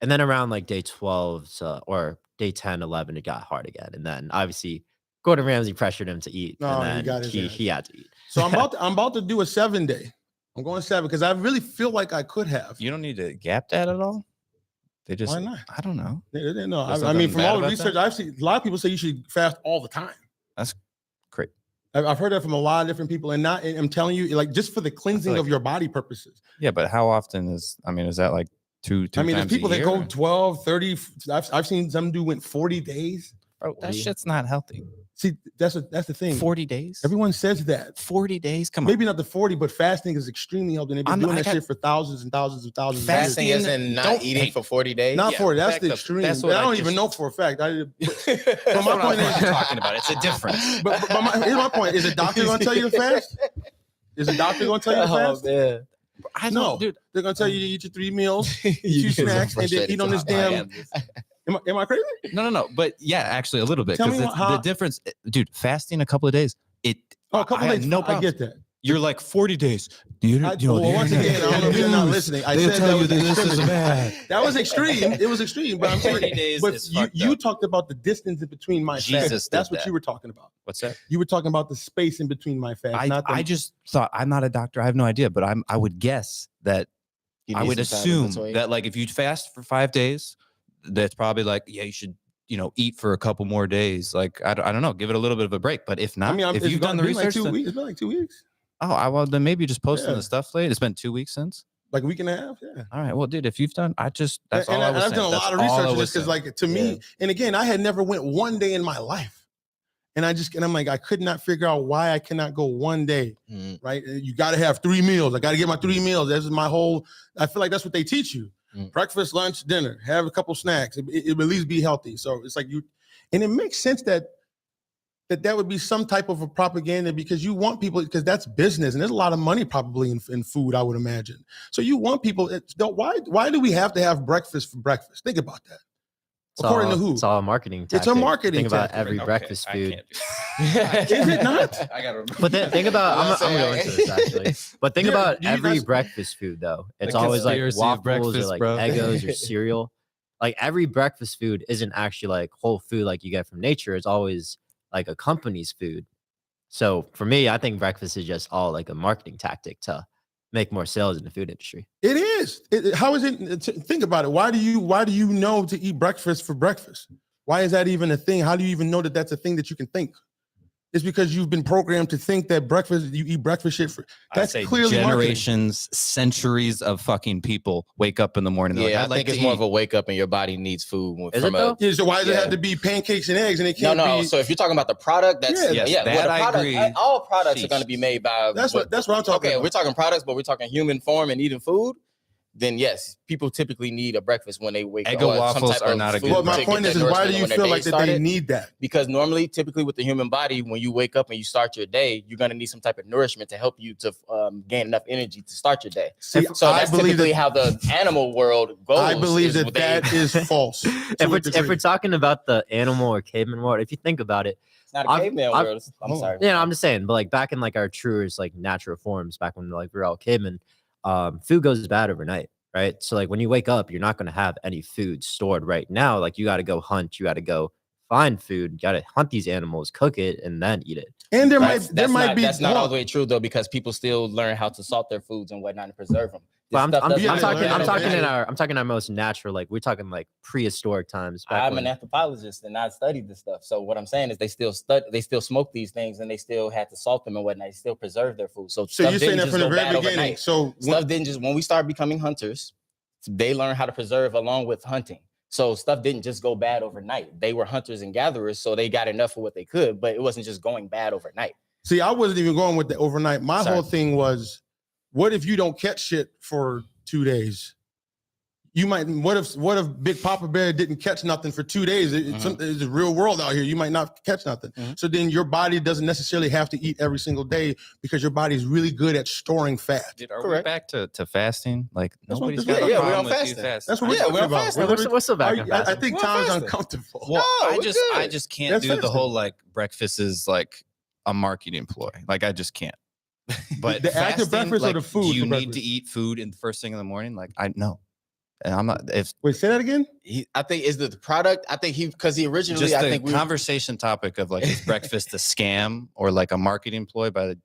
Speaker 1: then around like day 12 or day 10, 11, it got hard again. And then obviously Gordon Ramsay pressured him to eat. And then he had to eat.
Speaker 3: So I'm about to do a 7-day. I'm going 7 because I really feel like I could have.
Speaker 2: You don't need to gap that at all? They just,
Speaker 3: why not?
Speaker 2: I don't know.
Speaker 3: No, I mean, from all the research I've seen, a lot of people say you should fast all the time.
Speaker 2: That's great.
Speaker 3: I've heard that from a lot of different people, and I'm telling you, like, just for the cleansing of your body purposes.
Speaker 2: Yeah, but how often is that like two
Speaker 3: I mean, there's
Speaker 2: times
Speaker 3: people
Speaker 2: a
Speaker 3: that
Speaker 2: year?
Speaker 3: go 12, 30. I've seen some went 40 days.
Speaker 2: Bro, that shit's not healthy.
Speaker 3: See, that's the thing.
Speaker 2: 40 days?
Speaker 3: Everyone says that.
Speaker 2: 40 days? Come on.
Speaker 3: Maybe not the 40, but fasting is extremely healthy. And they've been doing that shit for thousands and thousands and thousands of years.
Speaker 4: Fasting isn't not eating for 40 days?
Speaker 3: Not 40. That's the extreme.
Speaker 2: That's what
Speaker 3: I don't even know for a fact.
Speaker 2: That's my point is talking about. It's a difference.
Speaker 3: But here's my point. Is a doctor going to tell you to fast? Is a doctor going to tell you to fast?
Speaker 4: Man.
Speaker 3: I know. Dude, they're going to tell you to eat your 3 meals, eat 2 snacks, and then eat on this damn... Am I crazy?
Speaker 2: No. But yeah, actually a little bit.
Speaker 3: Tell me
Speaker 2: the difference, dude, fasting a couple of days,
Speaker 3: a couple of days, no problem. I get that.
Speaker 2: You're like 40 days.
Speaker 3: Once again, I don't know if you're not listening. I said that was bad. That was extreme. It was extreme. But I'm saying,
Speaker 2: 40 days
Speaker 3: but
Speaker 2: is
Speaker 3: you talked about the distance in between my fasts. That's what you were talking about.
Speaker 2: What's that?
Speaker 3: You were talking about the space in between my fasts.
Speaker 2: I just thought, I'm not a doctor. I have no idea, but I would guess that I would assume that like if you fast for 5 days, that's probably like, yeah, you should, eat for a couple more days. Like, I don't know, give it a little bit of a break. But if not, if you've done the research,
Speaker 3: it's been like 2 weeks.
Speaker 2: Oh, well, then maybe just posting the stuff late. It's been 2 weeks since.
Speaker 3: Like a week and a half, yeah.
Speaker 2: All right, well, dude, if you've done, that's all I was saying.
Speaker 3: I've done a lot of research on this because, like, to me, and again, I had never went 1 day in my life. And I'm like, I could not figure out why I cannot go 1 day, right? You got to have 3 meals. I got to get my 3 meals. That's my whole, I feel like that's what they teach you. Breakfast, lunch, dinner, have a couple snacks. It at least be healthy. So it's like and it makes sense that would be some type of a propaganda because you want people, because that's business. And there's a lot of money probably in food, I would imagine. So you want people, why do we have to have breakfast for breakfast? Think about that. According to who?
Speaker 1: It's all a marketing tactic.
Speaker 3: It's a marketing
Speaker 1: Think about
Speaker 3: tactic.
Speaker 1: every breakfast food.
Speaker 3: Is it not?
Speaker 2: I gotta remember.
Speaker 1: But then think about, I'm going to go into this actually. But think about every breakfast food though. It's always like waffles or like Eggos or cereal. Like every breakfast food isn't actually like whole food like you get from nature. It's always like a company's food. So for me, I think breakfast is just all like a marketing tactic to make more sales in the food industry.
Speaker 3: It is. How is it? Think about it. Why do you know to eat breakfast for breakfast? Why is that even a thing? How do you even know that that's a thing that you can think? It's because you've been programmed to think that you eat breakfast shit for. That's clearly
Speaker 2: generations, centuries of fucking people wake up in the morning.
Speaker 4: Yeah, I think it's more of a wake up and your body needs food.
Speaker 1: So
Speaker 3: why does it have to be pancakes and eggs and it can't
Speaker 4: be?
Speaker 3: So
Speaker 4: if you're talking about the product, that's
Speaker 2: I agree.
Speaker 4: All products are going to be made by.
Speaker 3: That's what I'm talking about.
Speaker 4: Okay, we're talking products, but we're talking human form and eating food. Then yes, people typically need a breakfast when they wake up.
Speaker 2: Egg and waffles are not a good.
Speaker 3: Well, my point is why do you feel like that they need that?
Speaker 4: Because normally, typically with the human body, when you wake up and you start your day, you're going to need some type of nourishment to help you to gain enough energy to start your day. So that's typically how the animal world goes.
Speaker 3: I believe that is false.
Speaker 1: If we're talking about the animal or caveman world, if you think about it,
Speaker 4: it's not a caveman world. I'm sorry.
Speaker 1: Yeah, I'm just saying, but like back in like our truest like natural forms, back when like we were all cavemen, food goes bad overnight, right? So like when you wake up, you're not going to have any food stored right now. Like you got to go hunt, you got to go find food, you got to hunt these animals, cook it, and then eat it.
Speaker 3: And that's
Speaker 4: not all the way true though, because people still learn how to salt their foods and whatnot and preserve them.
Speaker 1: I'm talking in our most natural, like we're talking like prehistoric times.
Speaker 4: I'm an anthropologist and I studied this stuff. So what I'm saying is they still smoke these things and they still had to salt them and whatnot. They still preserve their food. So
Speaker 3: you're saying that from the very beginning. So
Speaker 4: stuff didn't just, when we started becoming hunters, they learned how to preserve along with hunting. So stuff didn't just go bad overnight. They were hunters and gatherers, so they got enough of what they could, but it wasn't just going bad overnight.
Speaker 3: See, I wasn't even going with the overnight. My whole thing was, what if you don't catch shit for 2 days? You might. What if Big Papa Bear didn't catch nothing for 2 days? It's the real world out here. You might not catch nothing. So then your body doesn't necessarily have to eat every single day because your body is really good at storing fat.
Speaker 2: Are we back to fasting? Like nobody's
Speaker 3: got
Speaker 2: a problem
Speaker 4: we're on
Speaker 2: with
Speaker 4: fasting.
Speaker 3: That's what we're talking about.
Speaker 1: What's so bad?
Speaker 3: I think Tom's uncomfortable.
Speaker 2: Well, I just can't do the whole like breakfast is like a marketing ploy. Like I just can't. But
Speaker 3: the active breakfast or the food?
Speaker 2: Do you need to eat food in the first thing in the morning? Like I know. And I'm not.
Speaker 3: Wait, say that again.
Speaker 4: I think is the product. I think because he originally.
Speaker 2: Just the conversation topic of like is breakfast a scam or like a marketing ploy by the.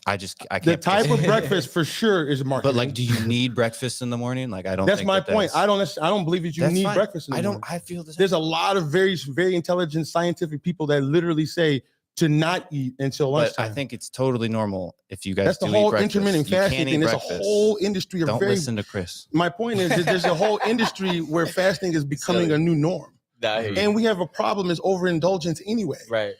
Speaker 2: I can't.
Speaker 3: The type of breakfast for sure is marketing.
Speaker 2: But like, do you need breakfast in the morning? Like I don't.
Speaker 3: That's my point. I don't believe that you need breakfast in the morning.
Speaker 2: I feel this.
Speaker 3: There's a lot of very, very intelligent scientific people that literally say to not eat until lunchtime.
Speaker 2: I think it's totally normal if you guys.
Speaker 3: That's the whole intermittent fasting thing. There's a whole industry of
Speaker 2: Don't listen to Chris.
Speaker 3: My point is that there's a whole industry where fasting is becoming a new norm, and we have a problem is overindulgence anyway.
Speaker 4: Right.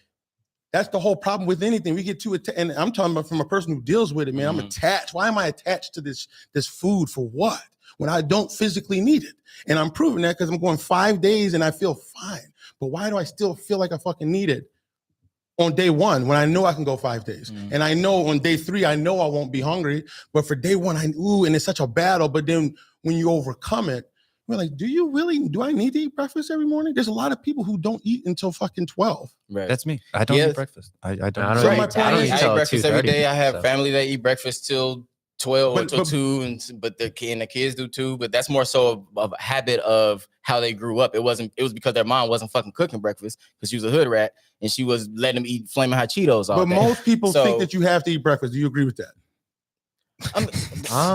Speaker 3: That's the whole problem with anything. We get too and I'm talking about from a person who deals with it, man. I'm attached. Why am I attached to this food for what? When I don't physically need it. And I'm proving that because I'm going 5 days and I feel fine. But why do I still feel like I fucking need it on day one when I know I can go 5 days? And I know on day 3, I know I won't be hungry. But for day one, and it's such a battle. But then when you overcome it, we're like, do I need to eat breakfast every morning? There's a lot of people who don't eat until fucking 12.
Speaker 2: Right. That's me. I don't eat breakfast. I don't.
Speaker 4: I eat breakfast every day. I have family that eat breakfast till 12 or till 2, but the kids do too. But that's more so of a habit of how they grew up. It was because their mom wasn't fucking cooking breakfast because she was a hood rat and she was letting them eat Flaming Hot Cheetos all day.
Speaker 3: But most people think that you have to eat breakfast. Do you agree with that?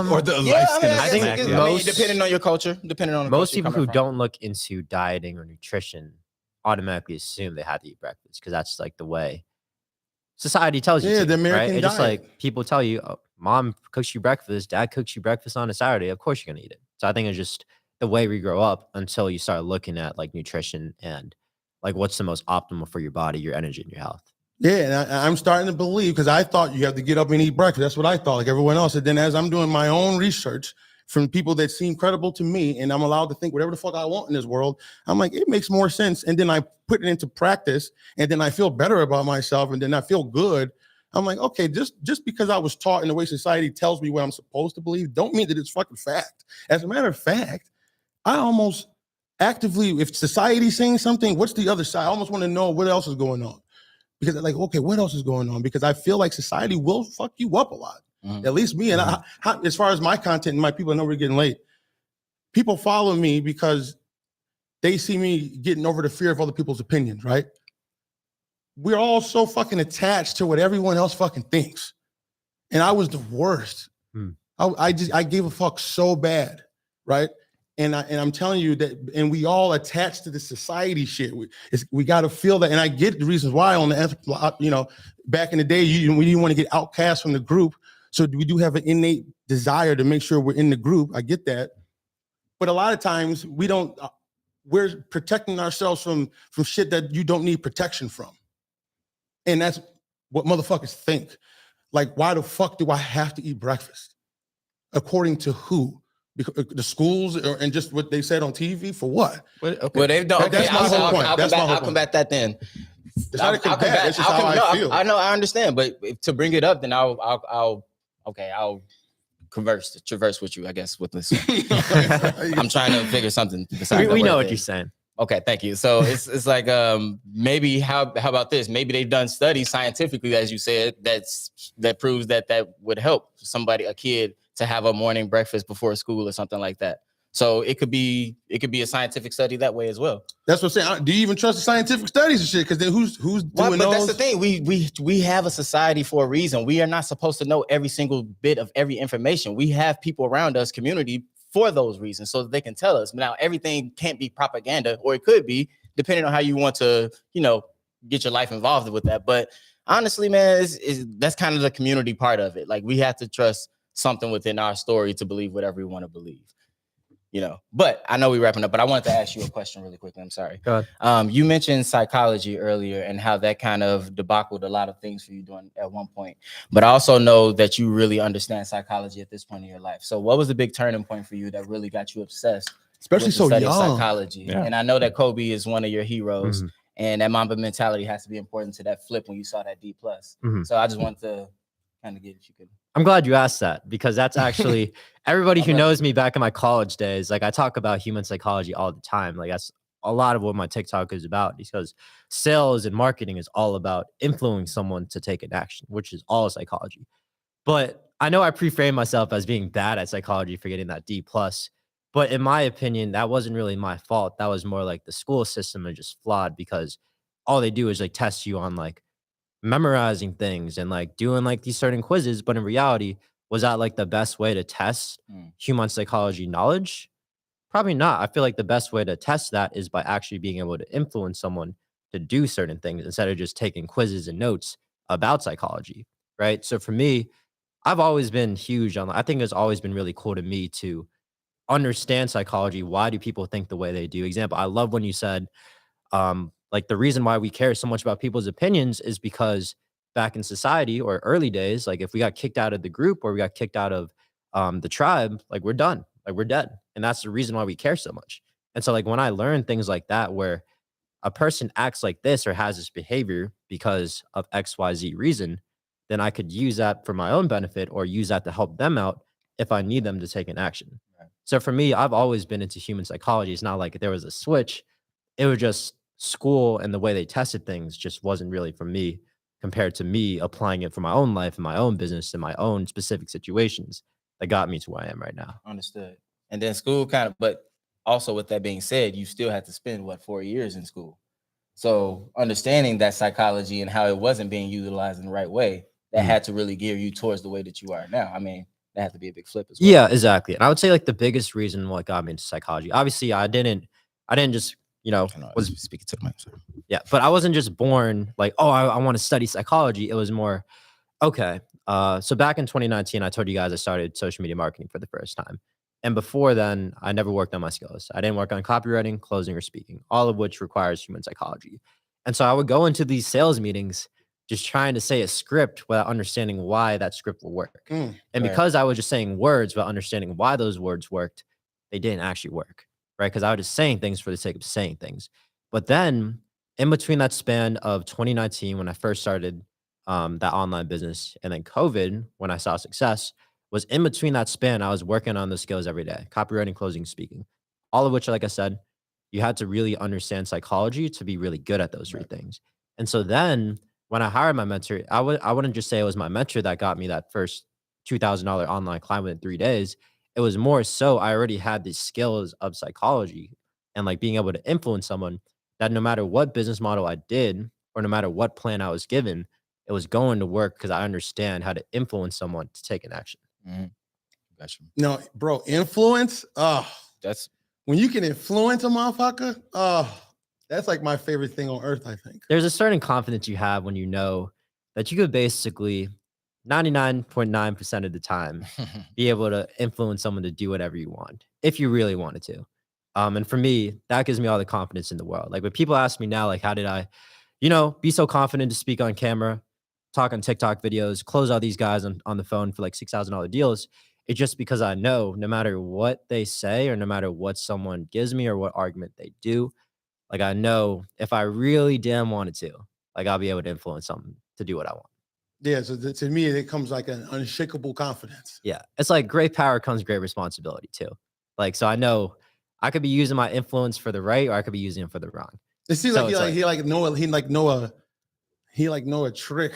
Speaker 2: Or the light skin.
Speaker 1: I think
Speaker 4: depending on your culture,
Speaker 1: most people who don't look into dieting or nutrition automatically assume they have to eat breakfast because that's like the way society tells you.
Speaker 3: The American
Speaker 1: diet. Just like people tell you, oh, mom cooks you breakfast, dad cooks you breakfast on a Saturday. Of course you're gonna eat it. So I think it's just the way we grow up until you start looking at like nutrition and like what's the most optimal for your body, your energy, and your health.
Speaker 3: Yeah, and I'm starting to believe because I thought you have to get up and eat breakfast. That's what I thought, like everyone else. And then as I'm doing my own research from people that seem credible to me, and I'm allowed to think whatever the fuck I want in this world, I'm like, it makes more sense. And then I put it into practice, and then I feel better about myself, and then I feel good. I'm like, okay, just because I was taught in the way society tells me what I'm supposed to believe, don't mean that it's fucking fact. As a matter of fact, I almost actively, if society's saying something, what's the other side? I almost want to know what else is going on. Because like, okay, what else is going on? Because I feel like society will fuck you up a lot. At least me. And as far as my content and my people, I know we're getting late. People follow me because they see me getting over the fear of other people's opinions, right? We're all so fucking attached to what everyone else fucking thinks. And I was the worst. I gave a fuck so bad, right? And I'm telling you that, and we all attach to the society shit. We got to feel that. And I get the reasons why on the, back in the day, we didn't want to get outcast from the group. So we do have an innate desire to make sure we're in the group. I get that. But a lot of times we're protecting ourselves from shit that you don't need protection from. And that's what motherfuckers think. Like, why the fuck do I have to eat breakfast? According to who? Because the schools and just what they said on TV for what?
Speaker 4: Okay. Well, they've done. Okay,
Speaker 3: that's my whole point.
Speaker 4: I'll combat that then.
Speaker 3: It's not a combat. That's just how I feel.
Speaker 4: I know. I understand, but to bring it up, then I'll traverse with you, I guess, with this. I'm trying to figure something besides.
Speaker 1: We know what you're saying.
Speaker 4: Okay, thank you. So it's like maybe how about this? Maybe they've done studies scientifically, as you said, that proves that would help a kid to have a morning breakfast before school or something like that. So it could be a scientific study that way as well.
Speaker 3: That's what I'm saying. Do you even trust the scientific studies and shit? Because then who's doing those?
Speaker 4: But that's the thing. We have a society for a reason. We are not supposed to know every single bit of every information. We have people around us, community, for those reasons, so that they can tell us. Now, everything can't be propaganda, or it could be, depending on how you want to, get your life involved with that. But honestly, man, that's kind of the community part of it. Like, we have to trust something within our story to believe whatever we want to believe. But I know we're wrapping up, but I wanted to ask you a question really quickly. I'm sorry.
Speaker 1: Go ahead.
Speaker 4: You mentioned psychology earlier and how that kind of debacled a lot of things for you doing at one point. But I also know that you really understand psychology at this point in your life. So what was the big turning point for you that really got you obsessed?
Speaker 3: Especially so young.
Speaker 4: Psychology.
Speaker 2: Yeah.
Speaker 4: And I know that Kobe is one of your heroes, and that Mamba mentality has to be important to that flip when you saw that D+. So I just wanted to kind of get if you could.
Speaker 1: I'm glad you asked that, because that's actually everybody who knows me back in my college days. Like, I talk about human psychology all the time. Like, that's a lot of what my TikTok is about, because sales and marketing is all about influencing someone to take an action, which is all psychology. But I know I pre-framed myself as being bad at psychology for getting that D+. But in my opinion, that wasn't really my fault. That was more like the school system is just flawed, because all they do is like test you on like memorizing things and like doing like these certain quizzes. But in reality, was that like the best way to test human psychology knowledge? Probably not. I feel like the best way to test that is by actually being able to influence someone to do certain things instead of just taking quizzes and notes about psychology, right? So for me, I've always been huge on, I think it's always been really cool to me to understand psychology. Why do people think the way they do? Example, I love when you said, like, the reason why we care so much about people's opinions is because back in society or early days, like if we got kicked out of the group or we got kicked out of the tribe, like we're done, like we're dead. And that's the reason why we care so much. And so like when I learn things like that, where a person acts like this or has this behavior because of XYZ reason, then I could use that for my own benefit or use that to help them out if I need them to take an action. Right. So for me, I've always been into human psychology. It's not like there was a switch. It was just school and the way they tested things just wasn't really for me compared to me applying it for my own life and my own business and my own specific situations that got me to where I am right now.
Speaker 4: Understood. And then school but also with that being said, you still had to spend 4 years in school. So understanding that psychology and how it wasn't being utilized in the right way, that had to really gear you towards the way that you are now. I mean, that had to be a big flip as well.
Speaker 1: Yeah, exactly. And I would say like the biggest reason what got me into psychology, obviously I didn't just, was
Speaker 4: speaking to the mic. Sorry.
Speaker 1: Yeah, but I wasn't just born like, oh, I want to study psychology. It was more, okay. So back in 2019, I told you guys I started social media marketing for the first time. And before then, I never worked on my skills. I didn't work on copywriting, closing, or speaking, all of which requires human psychology. And so I would go into these sales meetings just trying to say a script without understanding why that script will work. And because I was just saying words without understanding why those words worked, they didn't actually work. Right? Because I was just saying things for the sake of saying things. But then in between that span of 2019, when I first started that online business, and then COVID, when I saw success, was in between that span, I was working on the skills every day, copywriting, closing, speaking, all of which, like I said, you had to really understand psychology to be really good at those three things. And so then when I hired my mentor, I wouldn't just say it was my mentor that got me that first $2,000 online client within 3 days. It was more so I already had these skills of psychology and like being able to influence someone that no matter what business model I did or no matter what plan I was given, it was going to work because I understand how to influence someone to take an action.
Speaker 4: Gotcha.
Speaker 3: No, bro, influence.
Speaker 4: That's
Speaker 3: when you can influence a motherfucker, that's like my favorite thing on earth, I think.
Speaker 1: There's a certain confidence you have when you know that you could basically 99.9% of the time be able to influence someone to do whatever you want if you really wanted to. And for me, that gives me all the confidence in the world. Like when people ask me now, like, how did I, be so confident to speak on camera, talk on TikTok videos, close all these guys on the phone for like $6,000 deals? It's just because I know no matter what they say or no matter what someone gives me or what argument they do, like I know if I really damn wanted to, like I'll be able to influence something to do what I want.
Speaker 3: Yeah, so to me, it comes like an unshakable confidence.
Speaker 1: Yeah, it's like great power comes great responsibility too. Like, so I know I could be using my influence for the right, or I could be using it for the wrong.
Speaker 3: It seems like he know a trick.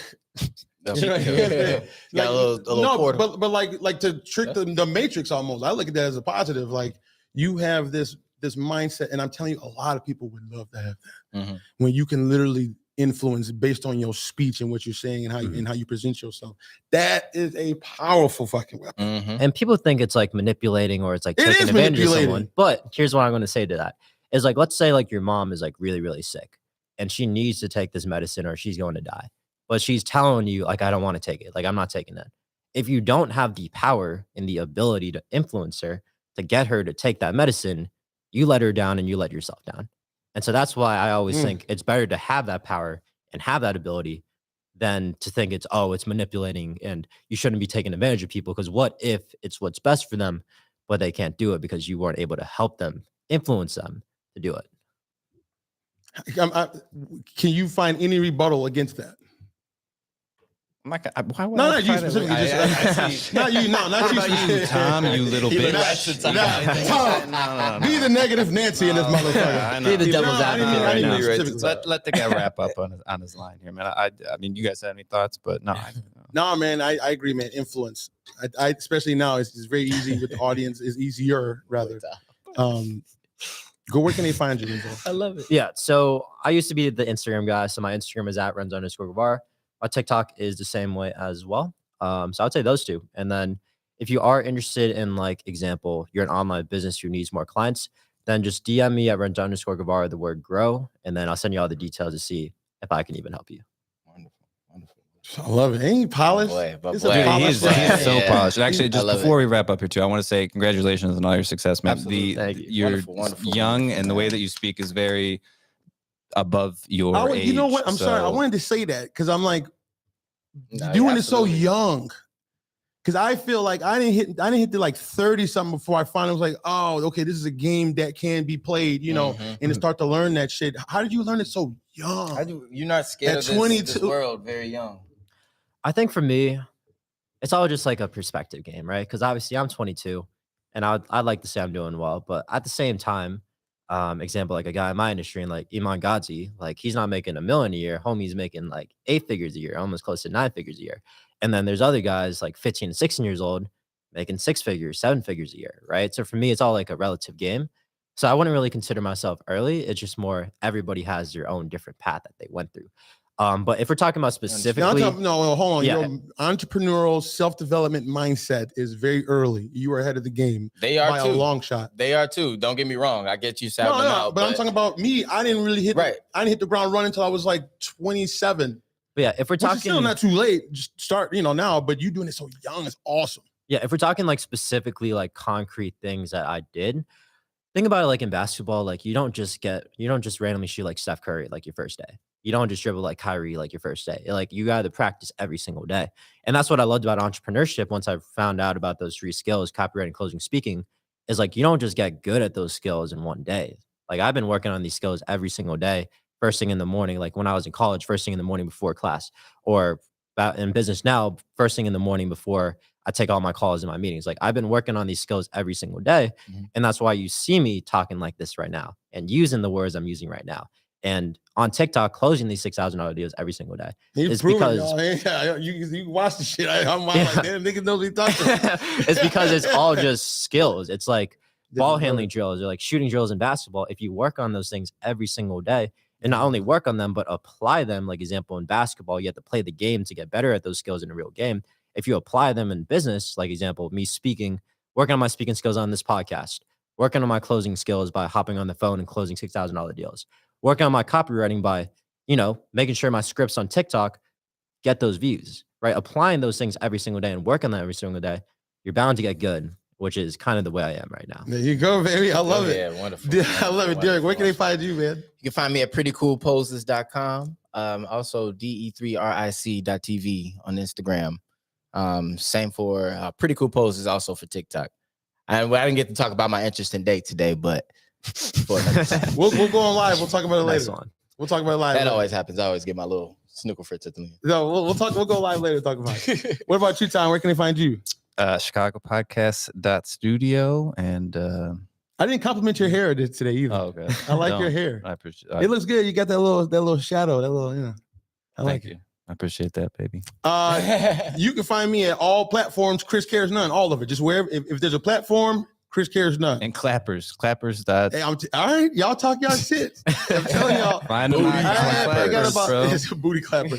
Speaker 4: Got a little portal.
Speaker 3: but like to trick the matrix almost. I look at that as a positive. Like you have this mindset, and I'm telling you, a lot of people would love to have that. When you can literally influence based on your speech and what you're saying and how you present yourself. That is a powerful fucking weapon.
Speaker 1: And people think it's like manipulating or it's like taking advantage of someone. But here's what I'm going to say to that is like, let's say like your mom is like really, really sick and she needs to take this medicine or she's going to die, but she's telling you like, I don't want to take it. Like, I'm not taking that. If you don't have the power and the ability to influence her, to get her to take that medicine, you let her down and you let yourself down. And so that's why I always think it's better to have that power and have that ability than to think it's manipulating and you shouldn't be taking advantage of people. Because what if it's what's best for them, but they can't do it because you weren't able to help them, influence them to do it?
Speaker 3: Can you find any rebuttal against that?
Speaker 2: Why would
Speaker 3: not you specifically. Not you. No, not you,
Speaker 2: Tom. You little bitch.
Speaker 3: Tom, be the negative Nancy in this motherfucker.
Speaker 1: Be the devil's advocate.
Speaker 2: Let the guy wrap up on his line here, man. I mean, you guys have any thoughts? But no.
Speaker 3: No, man. I agree, man. Influence. I especially now it's very easy with the audience. It's easier rather. Go. Where can they find you, Renzo?
Speaker 1: I love it. Yeah. So I used to be the Instagram guy. So my Instagram is at Renzo_Guevarra. My TikTok is the same way as well. So I would say those two. And then if you are interested in like example, you're an online business who needs more clients, then just DM me at Renzo_Guevarra, the word grow. And then I'll send you all the details to see if I can even help you.
Speaker 3: I love it. Ain't he polished?
Speaker 2: He's so polished. Actually, just before we wrap up here too, I want to say congratulations on all your success, man. You're wonderful, young, and the way that you speak is very above your age.
Speaker 3: You know what? I'm sorry. I wanted to say that because I'm like doing it so young. Because I feel like I didn't hit the like 30 something before I finally was like, oh, okay, this is a game that can be played, and to start to learn that shit. How did you learn it so young?
Speaker 4: You're not scared of this world very young.
Speaker 1: I think for me, it's all just like a perspective game, right? Because obviously I'm 22 and I'd like to say I'm doing well, but at the same time, example, like a guy in my industry and like Iman Ghazi, like he's not making $1 million a year. Homie's making like 8 figures a year, almost close to 9 figures a year. And then there's other guys like 15 and 16 years old making 6 figures, 7 figures a year, right? So for me, it's all like a relative game. So I wouldn't really consider myself early. It's just more everybody has their own different path that they went through. But if we're talking about specifically,
Speaker 3: hold on. Yeah. Your entrepreneurial self-development mindset is very early. You are ahead of the game.
Speaker 4: They are
Speaker 3: by
Speaker 4: too.
Speaker 3: A long shot.
Speaker 4: They are too. Don't get me wrong. I get you shouting them out.
Speaker 3: But I'm talking about me. I didn't really hit. I didn't hit the ground running until I was like 27.
Speaker 1: But yeah, if we're talking,
Speaker 3: it's still not too late. Just start, now. But you doing it so young is awesome.
Speaker 1: Yeah, if we're talking like specifically like concrete things that I did, think about it like in basketball. Like you don't just randomly shoot like Steph Curry like your first day. You don't just dribble like Kyrie like your first day. Like you got to practice every single day. And that's what I loved about entrepreneurship once I found out about those 3 skills, copywriting, closing, speaking, is like you don't just get good at those skills in one day. Like I've been working on these skills every single day, first thing in the morning, like when I was in college, first thing in the morning before class, or in business now, first thing in the morning before I take all my calls and my meetings. Like I've been working on these skills every single day. And that's why you see me talking like this right now and using the words I'm using right now. And on TikTok, closing these $6,000 deals every single day is because
Speaker 3: you watch the shit. I'm like, damn, niggas know what he's talking about.
Speaker 1: It's because it's all just skills. It's like ball handling drills or like shooting drills in basketball. If you work on those things every single day and not only work on them, but apply them, like example in basketball, you have to play the game to get better at those skills in a real game. If you apply them in business, like example, me speaking, working on my speaking skills on this podcast, Working on my closing skills by hopping on the phone and closing $6,000 deals. Working on my copywriting by, making sure my scripts on TikTok get those views, right? Applying those things every single day and working on that every single day, you're bound to get good, which is kind of the way I am right now.
Speaker 3: There you go, baby. I love it.
Speaker 4: Yeah, wonderful.
Speaker 3: I love it. Derek, where can they find you, man?
Speaker 4: You can find me at prettycoolposes.com. Also de3ric.tv on Instagram. Same for Pretty Cool Poses, also for TikTok. And I didn't get to talk about my interesting date today, but for another time.
Speaker 3: we'll go on live. We'll talk about it later. We'll talk about it live.
Speaker 4: That
Speaker 3: later.
Speaker 4: always happens. I always get my little snooker fritz at the end.
Speaker 3: No, we'll talk. We'll go live later to talk about it. What about you, Tom? Where can they find you?
Speaker 2: ChicagoPodcast.studio. And
Speaker 3: I didn't compliment your hair today either.
Speaker 2: oh, okay.
Speaker 3: I like your hair.
Speaker 2: I appreciate
Speaker 3: It looks good. You got that little shadow, that little, I like
Speaker 2: you. I appreciate that, baby.
Speaker 3: You can find me at all platforms, Chris Cares None, all of it. Just wherever, if there's a platform, Chris Cares None.
Speaker 2: And Clappers.
Speaker 3: Hey, all right, y'all talk y'all shit. I'm telling y'all.
Speaker 2: Find
Speaker 3: booty
Speaker 2: Clappers, bro.
Speaker 3: It's a booty clapper.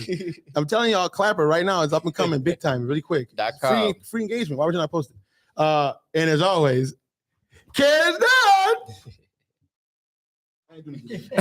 Speaker 3: I'm telling y'all, Clapper right now is up and coming big time, really quick. Free engagement. Why would you not post it? And as always, Cares None.